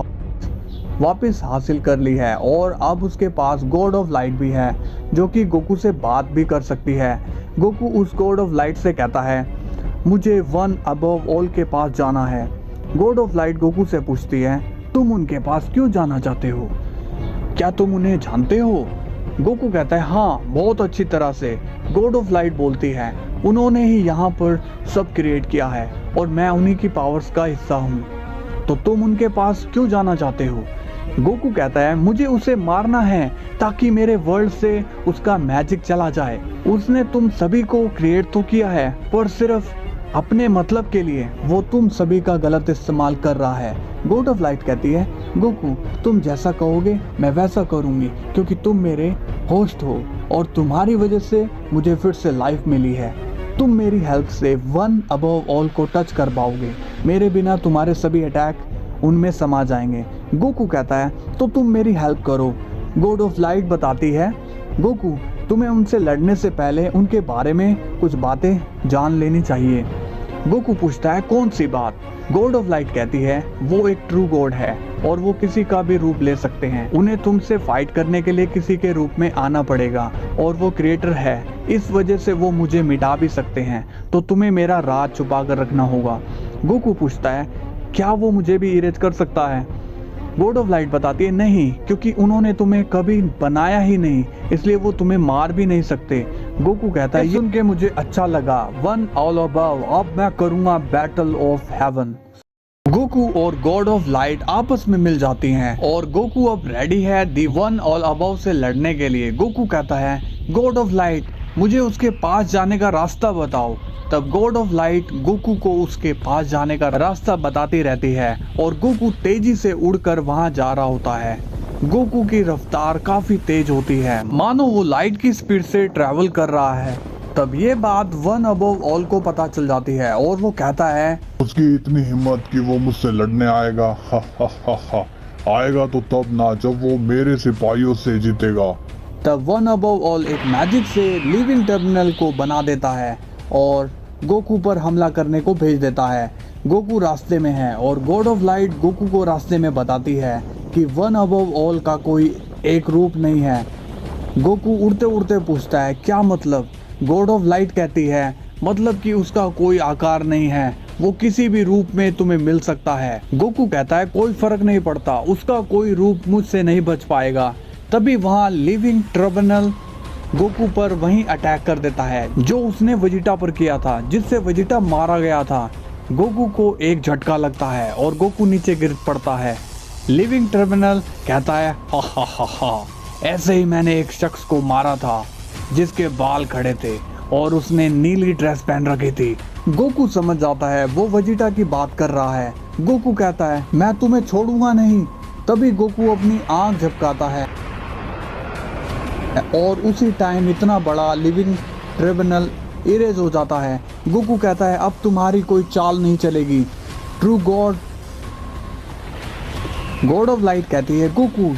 S1: वापस हासिल कर ली है और अब उसके पास गॉड ऑफ लाइट भी है, जो कि गोकू से बात भी कर सकती है। गोकू उस गॉड ऑफ लाइट से कहता है, मुझे वन अबव ऑल के पास जाना है। गॉड ऑफ लाइट गोकू से पूछती है, तुम उनके पास क्यों जाना चाहते हो? क्या तुम उन्हें जानते हो? गोकू कहता है, हाँ बहुत अच्छी तरह से। गॉड ऑफ लाइट बोलती है, उन्होंने ही यहाँ पर सब क्रिएट किया है और मैं उन्हीं की पावर्स का हिस्सा हूँ, तो तुम उनके पास क्यों जाना चाहते हो? गोकू कहता है, मुझे उसे मारना है ताकि मेरे वर्ल्ड से उसका मैजिक चला जाए। उसने तुम सभी को क्रिएट तो किया है, पर सिर्फ अपने मतलब के लिए। वो तुम सभी का गलत इस्तेमाल कर रहा है। गॉड ऑफ लाइट कहती है, गोकू तुम जैसा कहोगे मैं वैसा करूँगी, क्योंकि तुम मेरे होस्ट हो और तुम्हारी वजह से मुझे फिर से लाइफ मिली है। तुम मेरी हेल्प से वन अबव ऑल को टच कर पाओगे, मेरे बिना तुम्हारे सभी अटैक उनमें समा जाएंगे। गोकू कहता है, तो तुम मेरी हेल्प करो। गॉड ऑफ लाइट बताती है, गोकू तुम्हें उनसे लड़ने से पहले उनके बारे में कुछ बातें जान लेनी चाहिए। गोकू पूछता है, कौन सी बात? गॉड ऑफ लाइट कहती है, वो एक ट्रू गॉड है और वो किसी का भी रूप ले सकते हैं। उन्हें तुमसे फाइट करने के लिए किसी के रूप में आना पड़ेगा और वो क्रिएटर है, इस वजह से वो मुझे मिटा भी सकते हैं, तो तुम्हें मेरा राज छुपा कर रखना होगा। गोकू पूछता है, क्या वो मुझे भी इरेज कर सकता है? गॉड ऑफ लाइट बताती है, नहीं, क्योंकि उन्होंने तुम्हें कभी बनाया ही नहीं, इसलिए वो तुम्हें मार भी नहीं सकते। गोकू कहता है, सुन के मुझे अच्छा लगा, वन ऑल अबव, अब मैं करूंगा बैटल ऑफ हेवन। गोकू और गॉड ऑफ लाइट आपस में मिल जाती हैं और गोकू अब रेडी है दी वन ऑल अबव से लड़ने के लिए। गोकू कहता है, गॉड ऑफ लाइट मुझे उसके पास जाने का रास्ता बताओ। तब गॉड ऑफ लाइट गोकू को उसके पास जाने का रास्ता बताती रहती है और गोकू तेजी से उड़कर वहां जा रहा होता है। गोकू की रफ्तार काफी तेज होती है, मानो वो लाइट की स्पीड से ट्रैवल कर रहा है। तब ये बात वन अबव ऑल को पता चल जाती है और वो कहता है,
S2: उसकी इतनी हिम्मत कि वो मुझसे लड़ने आएगा। हा हा हा हा। आएगा तो तब ना जब वो मेरे सिपाहियों से जीतेगा।
S1: तब वन अबव ऑल एक मैजिक से लिविंग टर्मिनल को बना देता है और गोकू पर हमला करने को भेज देता है। गोकू रास्ते में है और गॉड ऑफ लाइट गोकू को रास्ते में बताती है कि वन अबव ऑल का कोई एक रूप नहीं है। गोकू उड़ते उड़ते पूछता है, क्या मतलब? गॉड ऑफ लाइट कहती है, मतलब कि उसका कोई आकार नहीं है, वो किसी भी रूप में तुम्हें मिल सकता है। गोकू कहता है, कोई फर्क नहीं पड़ता, उसका कोई रूप मुझसे नहीं बच पाएगा। तभी वहाँ लिविंग टर्मिनल गोकू पर वहीं अटैक कर देता है, जो उसने वेजिटा पर किया था, जिससे वेजिटा मारा गया था। गोकू को एक झटका लगता है और गोकू नीचे गिर पड़ता है। लिविंग टर्मिनल कहता है, हा हा हा हा, ऐसे ही मैंने एक शख्स को मारा था जिसके बाल खड़े थे और उसने नीली ड्रेस पहन रखी थी। गोकू समझ जाता है वो वेजिटा की बात कर रहा है। गोकू कहता है, मैं तुम्हें छोड़ूंगा नहीं। तभी गोकू अपनी आंख झपकाता है और उसी टाइम इतना बड़ा लिविंग टर्मिनल इरेज हो जाता है। गोकू कहता है, अब तुम्हारी कोई चाल नहीं चलेगी। ट्रू गॉड ऑफ लाइट कहती है, गोकू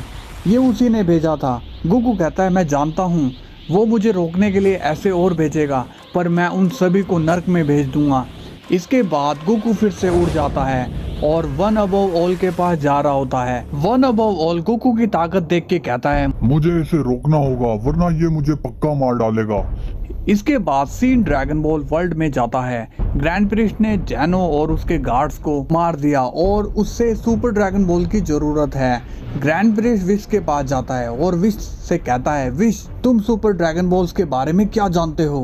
S1: ये उसी ने भेजा था। गोकू कहता है, मैं जानता हूँ, वो मुझे रोकने के लिए ऐसे और भेजेगा, पर मैं उन सभी को नर्क में भेज दूंगा। इसके बाद गोकू फिर से उड़ जाता है और वन अबव ऑल के पास जा रहा होता है। वन अबव ऑल गोकू की ताकत देख के कहता है,
S2: मुझे इसे रोकना होगा वरना ये मुझे पक्का मार डालेगा।
S1: इसके बाद सीन ड्रैगन बॉल वर्ल्ड में जाता है। ग्रैंड प्रिस्ट ने जैनो और उसके गार्ड्स को मार दिया और उससे सुपर ड्रैगन बॉल की जरूरत है। ग्रैंड प्रिस्ट विश के पास जाता है और विश से कहता है, विश तुम सुपर ड्रैगन बॉल्स के बारे में क्या जानते हो?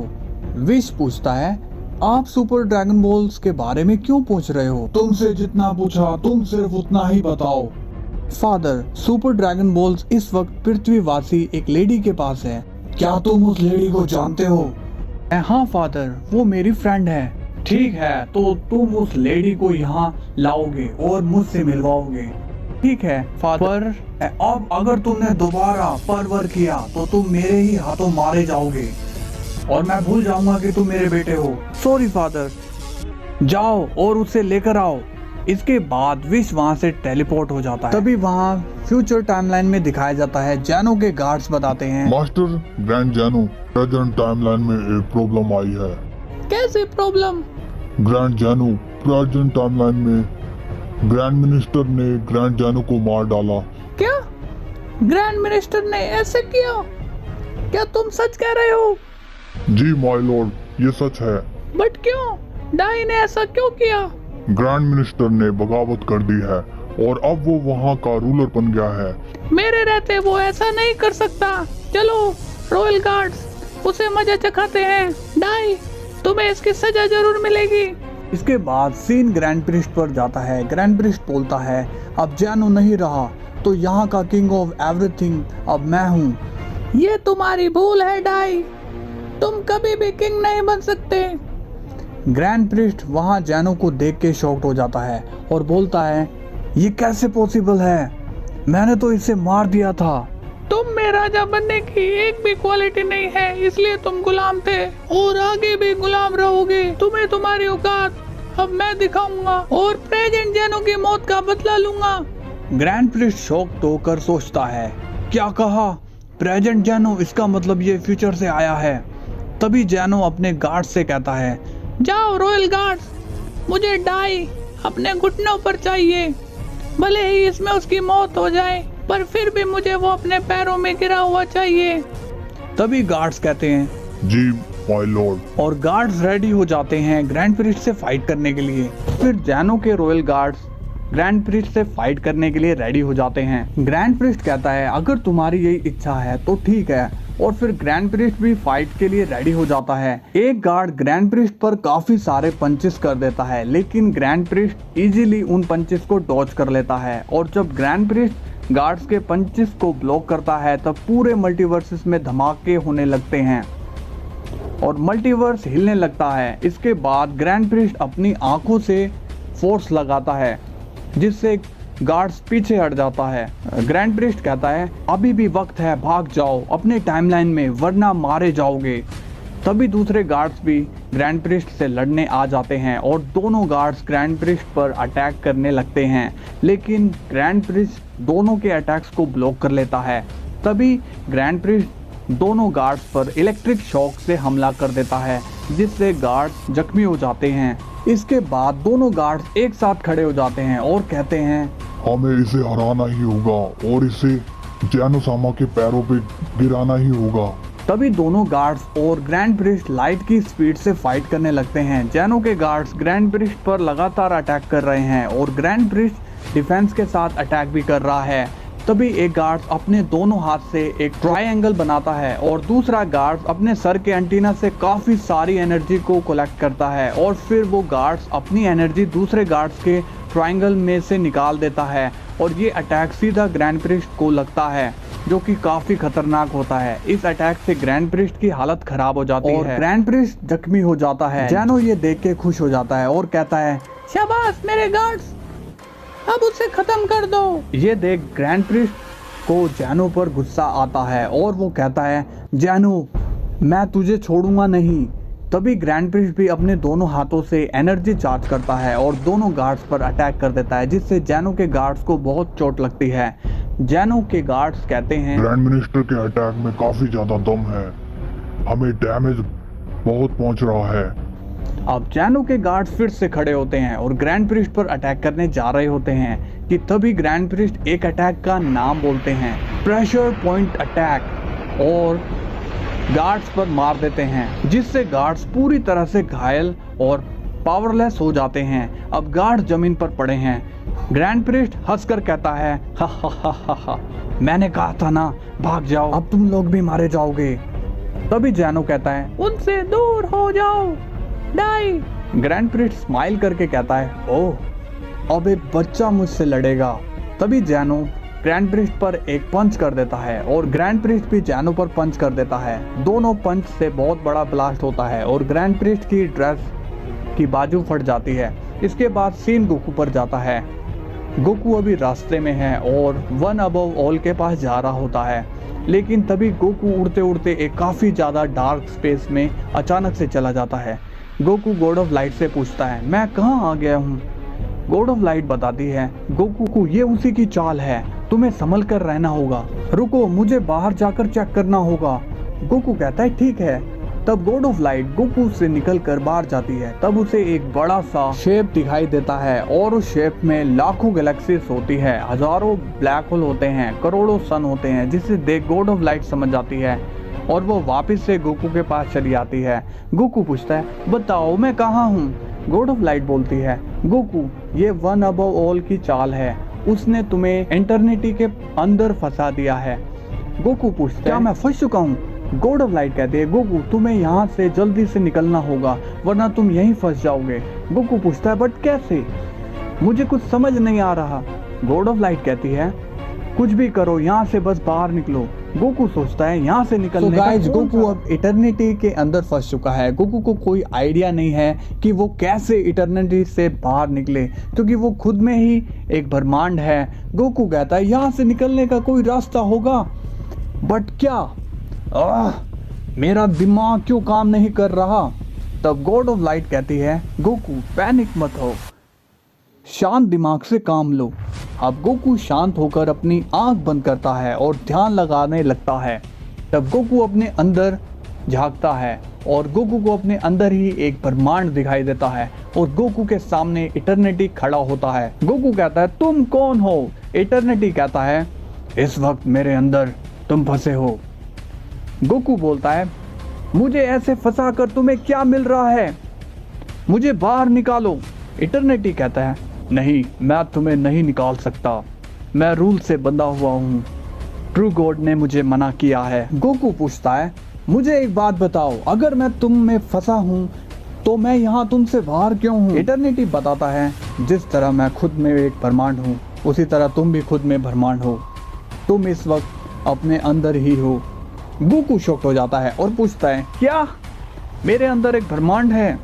S1: विश पूछता है, आप सुपर ड्रैगन बॉल्स के बारे में क्यों पूछ रहे हो?
S2: तुमसे जितना पूछा तुम सिर्फ उतना ही बताओ।
S1: फादर, सुपर ड्रैगन बॉल्स इस वक्त पृथ्वीवासी एक लेडी के पास है।
S2: क्या तुम उस लेडी को जानते हो?
S1: हाँ फादर, वो मेरी फ्रेंड है। ठीक है, तो तुम उस लेडी को यहाँ लाओगे और मुझसे मिलवाओगे। ठीक है फादर, अब अगर तुमने दोबारा परवर किया तो तुम मेरे ही हाथों मारे जाओगे और मैं भूल जाऊंगा कि तुम मेरे बेटे हो। सॉरी फादर, जाओ और उसे लेकर आओ। इसके बाद विश वहाँ से टेलीपोर्ट हो जाता है। तभी वहाँ फ्यूचर टाइमलाइन में दिखाया जाता है। जैनो के गार्ड्स बताते हैं,
S2: मास्टर ग्रैंड जैनो, प्रेजेंट टाइमलाइन में एक प्रॉब्लम आई है।
S1: कैसे प्रॉब्लम?
S2: ग्रैंड जैनो, प्रेजेंट टाइमलाइन में ग्रैंड मिनिस्टर ने ग्रैंड जैनो को मार डाला।
S1: क्या ग्रैंड मिनिस्टर ने ऐसे किया? क्या तुम सच कह रहे हो?
S2: जी माय लॉर्ड, ये सच है।
S1: बट क्यों? डाई ने ऐसा क्यों किया?
S2: ग्रैंड मिनिस्टर ने बगावत कर दी है और अब वो वहाँ का रूलर बन गया है।
S1: मेरे रहते वो ऐसा नहीं कर सकता। चलो रॉयल गार्ड्स, उसे मजा चखाते हैं। डाई, तुम्हें इसकी सजा जरूर मिलेगी। इसके बाद सीन ग्रैंड प्रिस्ट पर जाता है। ग्रैंड प्रिस्ट बोलता है, अब जैनो नहीं रहा तो यहाँ का किंग ऑफ एवरीथिंग अब मैं हूँ। ये तुम्हारी भूल है डाई, तुम कभी भी किंग नहीं बन सकते। ग्रैंड प्रिस्ट वहाँ जैनो को देख के शॉक्ड हो जाता है और बोलता है, ये कैसे पॉसिबल है? मैंने तो इसे मार दिया था। तुम में राजा बनने की एक भी क्वालिटी नहीं है, इसलिए तुम गुलाम थे और आगे भी गुलाम रहोगे। तुम्हें तुम्हारी औकात अब मैं दिखाऊंगा और प्रेजेंट जैनो की मौत का बदला लूंगा। ग्रैंड प्रिस्ट शॉक्ड होकर सोचता है, क्या कहा? प्रेजेंट जैनो, इसका मतलब ये फ्यूचर से आया है। तभी जैनो अपने गार्ड से कहता है, जाओ रॉयल गार्ड्स, मुझे डाई अपने घुटनों पर चाहिए। भले ही इसमें उसकी मौत हो जाए, पर फिर भी मुझे वो अपने पैरों में गिरा हुआ चाहिए। तभी गार्ड्स कहते हैं,
S2: जी माय लॉर्ड।
S1: और गार्ड्स रेडी हो जाते हैं ग्रैंड प्रिस्ट से फाइट करने के लिए। फिर जैनो के रॉयल गार्ड्स ग्रैंड प्रिस्ट से फाइट करने के लिए रेडी हो जाते हैं। ग्रैंड प्रिस्ट कहता है, अगर तुम्हारी यही इच्छा है तो ठीक है, और फिर ग्रैंड प्रिस्ट भी फाइट के लिए रेडी हो जाता है। एक गार्ड ग्रैंड प्रिस्ट पर काफी सारे पंचेस कर देता है, लेकिन ग्रैंड प्रिस्ट इजीली उन पंचेस को डॉज कर लेता है। और जब ग्रैंड प्रिस्ट गार्ड्स के पंचेस को ब्लॉक करता है तब पूरे मल्टीवर्सेस में धमाके होने लगते हैं और मल्टीवर्स हिलने लगता है। इसके बाद ग्रैंड प्रिस्ट अपनी आंखों से फोर्स लगाता है जिससे गार्ड्स पीछे हट जाता है। ग्रैंड प्रिस्ट कहता है, अभी भी वक्त है, भाग जाओ अपने टाइमलाइन में वरना मारे जाओगे। तभी दूसरे गार्ड्स भी ग्रैंड प्रिस्ट से लड़ने आ जाते हैं और दोनों गार्ड्स ग्रैंड प्रिस्ट पर अटैक करने लगते हैं, लेकिन ग्रैंड प्रिस्ट दोनों के अटैक्स को ब्लॉक कर लेता है। तभी ग्रैंड प्रिस्ट दोनों गार्ड्स पर इलेक्ट्रिक शॉक से हमला कर देता है जिससे गार्ड्स जख्मी हो जाते हैं। इसके बाद दोनों गार्ड्स एक साथ खड़े हो जाते हैं और कहते हैं,
S2: हमें इसे हराना ही होगा और इसे जैनो सामा के पैरों पे गिराना ही होगा।
S1: तभी दोनों गार्ड्स और ग्रैंड प्रिस्ट लाइट की स्पीड से फाइट करने लगते हैं। जैनो के गार्ड्स ग्रैंड प्रिस्ट पर लगातार अटैक कर रहे हैं और ग्रैंड प्रिस्ट डिफेंस के साथ अटैक भी कर रहा है। तभी एक गार्ड अपने दोनों हाथ से एक ट्रायंगल बनाता है और दूसरा गार्ड अपने सर के एंटीना से काफी सारी एनर्जी को कलेक्ट करता है और फिर वो गार्ड्स अपनी एनर्जी दूसरे गार्ड्स के ट्रायंगल में से निकाल देता है और ये अटैक सीधा ग्रैंड प्रिस्ट को लगता है जो कि काफी खतरनाक होता है। इस अटैक से ग्रैंड प्रिस्ट की हालत खराब हो जाती है और ग्रैंड प्रिस्ट जख्मी हो जाता है। जैनो ये देख के खुश हो जाता है और कहता है, शाबाश मेरे गार्ड्स, अब उसे खत्म कर दो। ये देख ग्रैंड प्रिस्ट को जैनो पर गुस्सा आता है और वो कहता है, जैनो मैं तुझे छोड़ूंगा नहीं। तभी ग्रैंड प्रिस्ट भी अपने दोनों हाथों से एनर्जी चार्ज करता है और दोनों गार्ड्स पर अटैक कर देता है जिससे जैनो के गार्ड्स को बहुत चोट लगती है। जैनो के गार्ड्स कहते हैं,
S2: ग्रैंड मिनिस्टर के अटैक में काफी ज्यादा दम है, हमें डैमेज बहुत पहुंच रहा है।
S1: अब जैनो के गार्ड्स फिर से खड़े होते हैं और ग्रैंड प्रिस्ट पर अटैक करने जा रहे होते हैं कि तभी ग्रैंड प्रिस्ट एक अटैक का नाम बोलते हैं, प्रेशर पॉइंट अटैक, और गार्ड्स पर मार देते हैं, जिससे गार्ड्स पूरी तरह से घायल और पावरलेस हो जाते हैं। अब गार्ड जमीन पर पड़े हैं। ग्रैंड प्रिस्ट हंसकर कहता है, हा हा हा हा हा, मैंने कहा था ना, भाग जाओ, अब तुम लोग भी मारे जाओगे। तभी जैनो कहता है, उनसे दूर हो जाओ, डाई। ग्रैंड प्रिस्ट स्माइल करके कहता है, ओह, अब एक बच्चा मुझसे लड़ेगा। तभी जैनो ग्रैंड प्रिस्ट पर एक पंच कर देता है और ग्रैंड प्रिस्ट भी जैनो पर पंच कर देता है। दोनों पंच से बहुत बड़ा ब्लास्ट होता है और ग्रैंड प्रिस्ट की ड्रेस की बाजू फट जाती है। इसके बाद सीन गोकू पर जाता है। गोकू अभी रास्ते में है और वन अबव ऑल के पास जा रहा होता है, लेकिन तभी गोकू उड़ते उड़ते एक काफ़ी ज़्यादा डार्क स्पेस में अचानक से चला जाता है। गोकू गॉड ऑफ लाइट से पूछता है, मैं कहाँ आ गया हूँ? गॉड ऑफ लाइट बताती है, गोकू को ये उसी की चाल है, तुम्हें संभल कर रहना होगा, रुको, मुझे बाहर जाकर चेक करना होगा। गोकू कहता है, ठीक है। तब गॉड ऑफ लाइट गोकू से निकलकर बाहर जाती है। तब उसे एक बड़ा सा शेप दिखाई देता है और उस शेप में लाखों गैलेक्सीज होती है, हजारों ब्लैक होल होते हैं, करोड़ों सन होते हैं, जिसे देख गॉड ऑफ लाइट समझ जाती है और वो वापस से गोकू के पास चली आती है। गोकू पूछता है, बताओ मैं कहाँ हूँ? गॉड ऑफ लाइट बोलती है, गोकू, ये वन अबव ऑल की चाल है, उसने तुम्हें इटर्निटी के अंदर फंसा दिया है। गोकू पूछता है, क्या मैं फंस चुका हूँ? गॉड ऑफ लाइट कहते हैं, गोकू, तुम्हें यहाँ से जल्दी से निकलना होगा वरना तुम यहीं फंस जाओगे। गोकू पूछता है, बट कैसे? मुझे कुछ समझ नहीं आ रहा। गॉड ऑफ लाइट कहती है, कुछ भी करो, यहाँ से बस बाहर निकलो। गोकू सोचता है यहाँ से निकलने का गोकू अब इटर्निटी के अंदर फंस चुका है। गोकू को कोई आइडिया नहीं है कि वो कैसे इटर्निटी से बाहर निकले, क्योंकि वो खुद में ही एक ब्रह्मांड है। गोकू कहता है, यहाँ से निकलने का कोई रास्ता होगा, बट क्या? मेरा दिमाग क्यों काम नहीं कर रहा? तब गॉड ऑफ लाइट कहती है, गोकू पैनिक मत हो, शांत दिमाग से काम लो। अब गोकू शांत होकर अपनी आंख बंद करता है और ध्यान लगाने लगता है। तब गोकू अपने अंदर झांकता है और गोकू को अपने अंदर ही एक ब्रह्मांड दिखाई देता है और गोकू के सामने इटर्निटी खड़ा होता है। गोकू कहता है, तुम कौन हो? इटर्निटी कहता है, इस वक्त मेरे अंदर तुम फंसे हो। गोकू बोलता है, मुझे ऐसे फंसा कर तुम्हें क्या मिल रहा है? मुझे बाहर निकालो। इटर्निटी कहता है, नहीं, मैं तुम्हें नहीं निकाल सकता, मैं रूल से बंधा हुआ हूँ, ट्रू गॉड ने मुझे मना किया है। गोकू पूछता है, मुझे एक बात बताओ, अगर मैं तुम में फंसा हूँ तो मैं यहाँ तुमसे बाहर क्यों हूँ? इटर्निटी बताता है, जिस तरह मैं खुद में एक ब्रह्मांड हूँ उसी तरह तुम भी खुद में ब्रह्मांड हो, तुम इस वक्त अपने अंदर ही हो। गोकू शॉक्ड हो जाता है और पूछता है, क्या मेरे अंदर एक ब्रह्मांड है?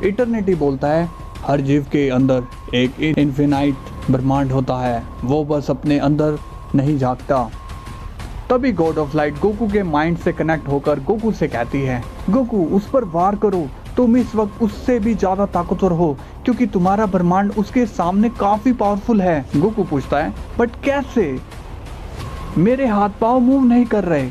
S1: इटर्निटी बोलता है, हर जीव के अंदर एक इन्फिनाइट ब्रह्मांड होता है, वो बस अपने अंदर नहीं झांकता। तभी गॉड ऑफ लाइट गोकू के माइंड से कनेक्ट होकर गोकू से कहती है, गोकू, उस पर वार करो, तुम इस वक्त उससे भी ज्यादा ताकतवर हो, क्योंकि तुम्हारा ब्रह्मांड उसके सामने काफी पावरफुल है। गोकू पूछता है, बट कैसे? मेरे हाथ पांव मूव नहीं कर रहे।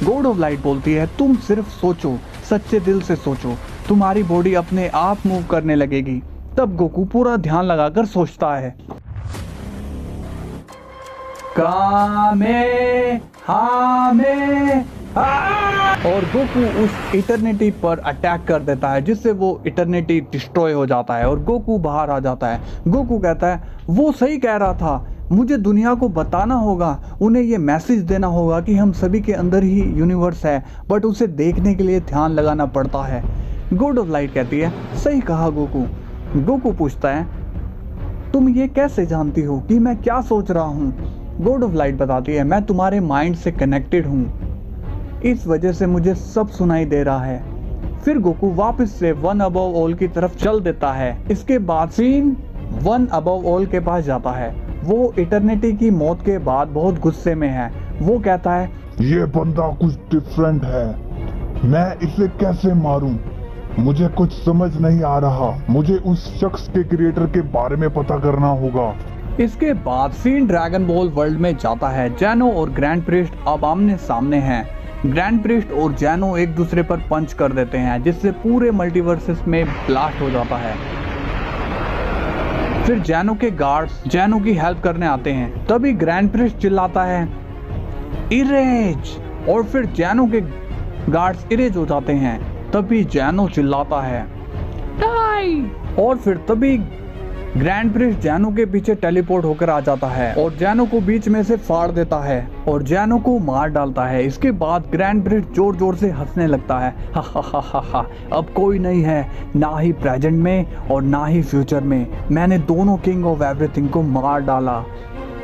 S1: गॉड ऑफ लाइट बोलती है, तुम सिर्फ सोचो, सच्चे दिल से सोचो, तुम्हारी बॉडी अपने आप मूव करने लगेगी। तब गोकू पूरा ध्यान लगाकर सोचता है, और गोकू उस इटर्निटी पर अटैक कर देता है, जिससे वो इटर्निटी डिस्ट्रॉय हो जाता है और गोकू बाहर आ जाता है। गोकू कहता है, वो सही कह रहा था, मुझे दुनिया को बताना होगा, उन्हें ये मैसेज देना होगा कि हम सभी के अंदर ही यूनिवर्स है, बट उसे देखने के लिए ध्यान लगाना पड़ता है। गॉड ऑफ लाइट कहती है, सही कहा गोकू। गोकू पूछता है, तुम ये कैसे जानती हो कि मैं क्या सोच रहा हूँ? गॉड ऑफ लाइट बताती है, मैं तुम्हारे माइंड से कनेक्टेड हूँ, इस वजह से मुझे सब सुनाई दे रहा है। फिर गोकू वापस से वन अबव ऑल की तरफ चल देता है। इसके बाद सीन वन अबव ऑल के पास जाता है। वो इटर्निटी की मौत के बाद बहुत गुस्से में है। वो कहता है,
S2: ये बंदा कुछ डिफरेंट है, मैं इसे कैसे मारूं? मुझे कुछ समझ नहीं आ रहा, मुझे उस शख्स के क्रिएटर के बारे में पता करना होगा।
S1: इसके बाद सीन ड्रैगन बॉल वर्ल्ड में जाता है। जैनो और ग्रैंड प्रिस्ट अब आमने सामने हैं। ग्रैंड प्रिस्ट और जैनो एक दूसरे पर पंच कर देते हैं जिससे पूरे मल्टीवर्सेस में ब्लास्ट हो जाता है। फिर जैनो के गार्ड्स जैनो की हेल्प करने आते हैं। तभी ग्रैंड प्रिस्ट चिल्लाता है इरेज, और फिर जैनो के गार्ड्स इरेज हो जाते हैं। तभी जैनो चिल्लाता है डाई, और फिर तभी ग्रैंड प्रिस्ट जैनो के पीछे टेलीपोर्ट होकर आ जाता है और जैनो को बीच में से फाड़ देता है और जैनो को मार डालता है। इसके बाद ग्रैंड प्रिस्ट जोर जोर से हंसने लगता है हा हा हा हा हा, अब कोई नहीं है, ना ही प्रेजेंट में और ना ही फ्यूचर में। मैंने दोनों किंग ऑफ एवरीथिंग को मार डाला,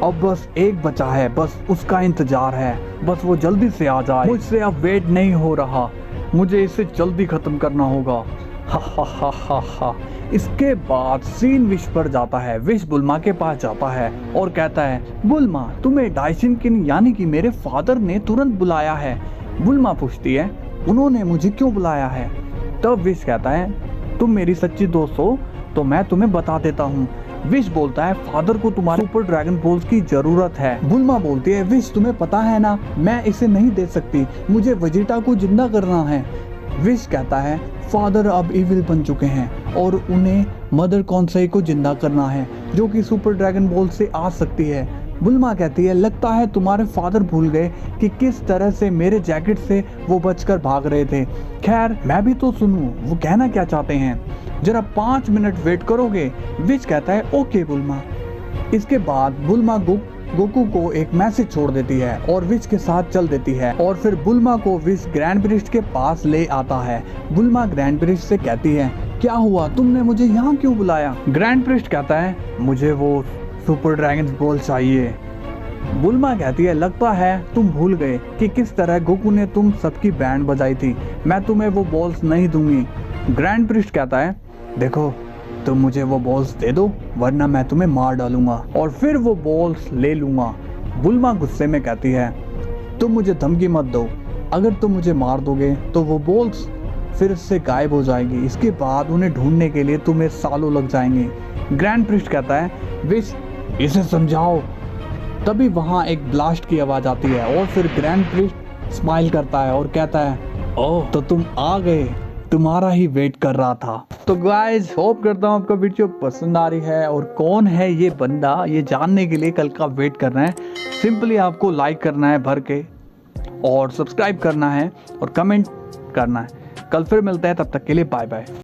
S1: अब बस एक बचा है, बस उसका इंतजार है, बस वो जल्दी से आ जाए। मुझसे अब वेट नहीं हो रहा, मुझे इसे जल्दी खत्म करना होगा। हा हा हा हा हा। इसके बाद सीन विश पर जाता है। विश बुल्मा के पास जाता है और कहता है बुल्मा, तुम्हें डाइशिनकिन यानी कि मेरे फादर ने तुरंत बुलाया है। बुल्मा पूछती है उन्होंने मुझे क्यों बुलाया है? तब विश कहता है तुम मेरी सच्ची दोस्त हो तो मैं तुम्हें बता देता हूँ। विश बोलता है फादर को तुम्हारे सुपर ड्रैगन बॉल्स की जरूरत है। बुल्मा बोलती है विश तुम्हें पता है ना, मैं इसे नहीं दे सकती, मुझे वेजिटा को जिंदा करना है। विश कहता है फादर अब इविल बन चुके हैं और उन्हें मदर कॉन्साई को जिंदा करना है जो कि सुपर ड्रैगन बॉल से आ सकती है। बुल्मा कहती है लगता है तुम्हारे फादर भूल गए कि किस तरह से मेरे जैकेट से वो बचकर भाग रहे थे। खैर मैं भी तो सुनूं वो कहना क्या चाहते हैं, जरा 5 मिनट वेट करोगे? विश कहता है ओके बुल्मा। इसके बाद बुल्मा गोकू को एक मैसेज छोड़ देती है और विश के साथ चल देती है और फिर बुल्मा को विश ग्रैंड प्रिस्ट के पास ले आता है। बुल्मा ग्रैंड प्रिस्ट से कहती है क्या हुआ, तुमने मुझे यहाँ क्यों बुलाया? ग्रैंड प्रिस्ट कहता है मुझे वो सुपर ड्रैगन बॉल चाहिए। बुल्मा कहती है लगता है तुम भूल गए कि किस तरह गोकू ने तुम सबकी बैंड बजाई थी, मैं तुम्हें वो बॉल्स नहीं दूंगी। ग्रैंड प्रिस्ट कहता है देखो तुम मुझे वो बॉल्स दे दो वरना मैं तुम्हें मार डालूंगा और फिर वो बॉल्स ले लूंगा। बुल्मा गुस्से में कहती है तुम मुझे धमकी मत दो, अगर तुम मुझे मार दोगे तो वो बॉल्स फिर से गायब हो जाएगी, इसके बाद उन्हें ढूंढने के लिए तुम्हें सालों लग जाएंगे। ग्रैंड प्रिस्ट कहता है विश इसे समझाओ। तभी वहाँ एक ब्लास्ट की आवाज आती है और फिर ग्रैंड प्रिस्ट स्माइल करता है और कहता है ओह तो तुम आ गए, तुम्हारा ही वेट कर रहा था। तो गाइज होप करता हूँ आपको वीडियो पसंद आ रही है और कौन है ये बंदा ये जानने के लिए कल का वेट करना है। सिंपली आपको लाइक करना है भर के और सब्सक्राइब करना है और कमेंट करना है। कल फिर मिलते हैं, तब तक के लिए बाय बाय।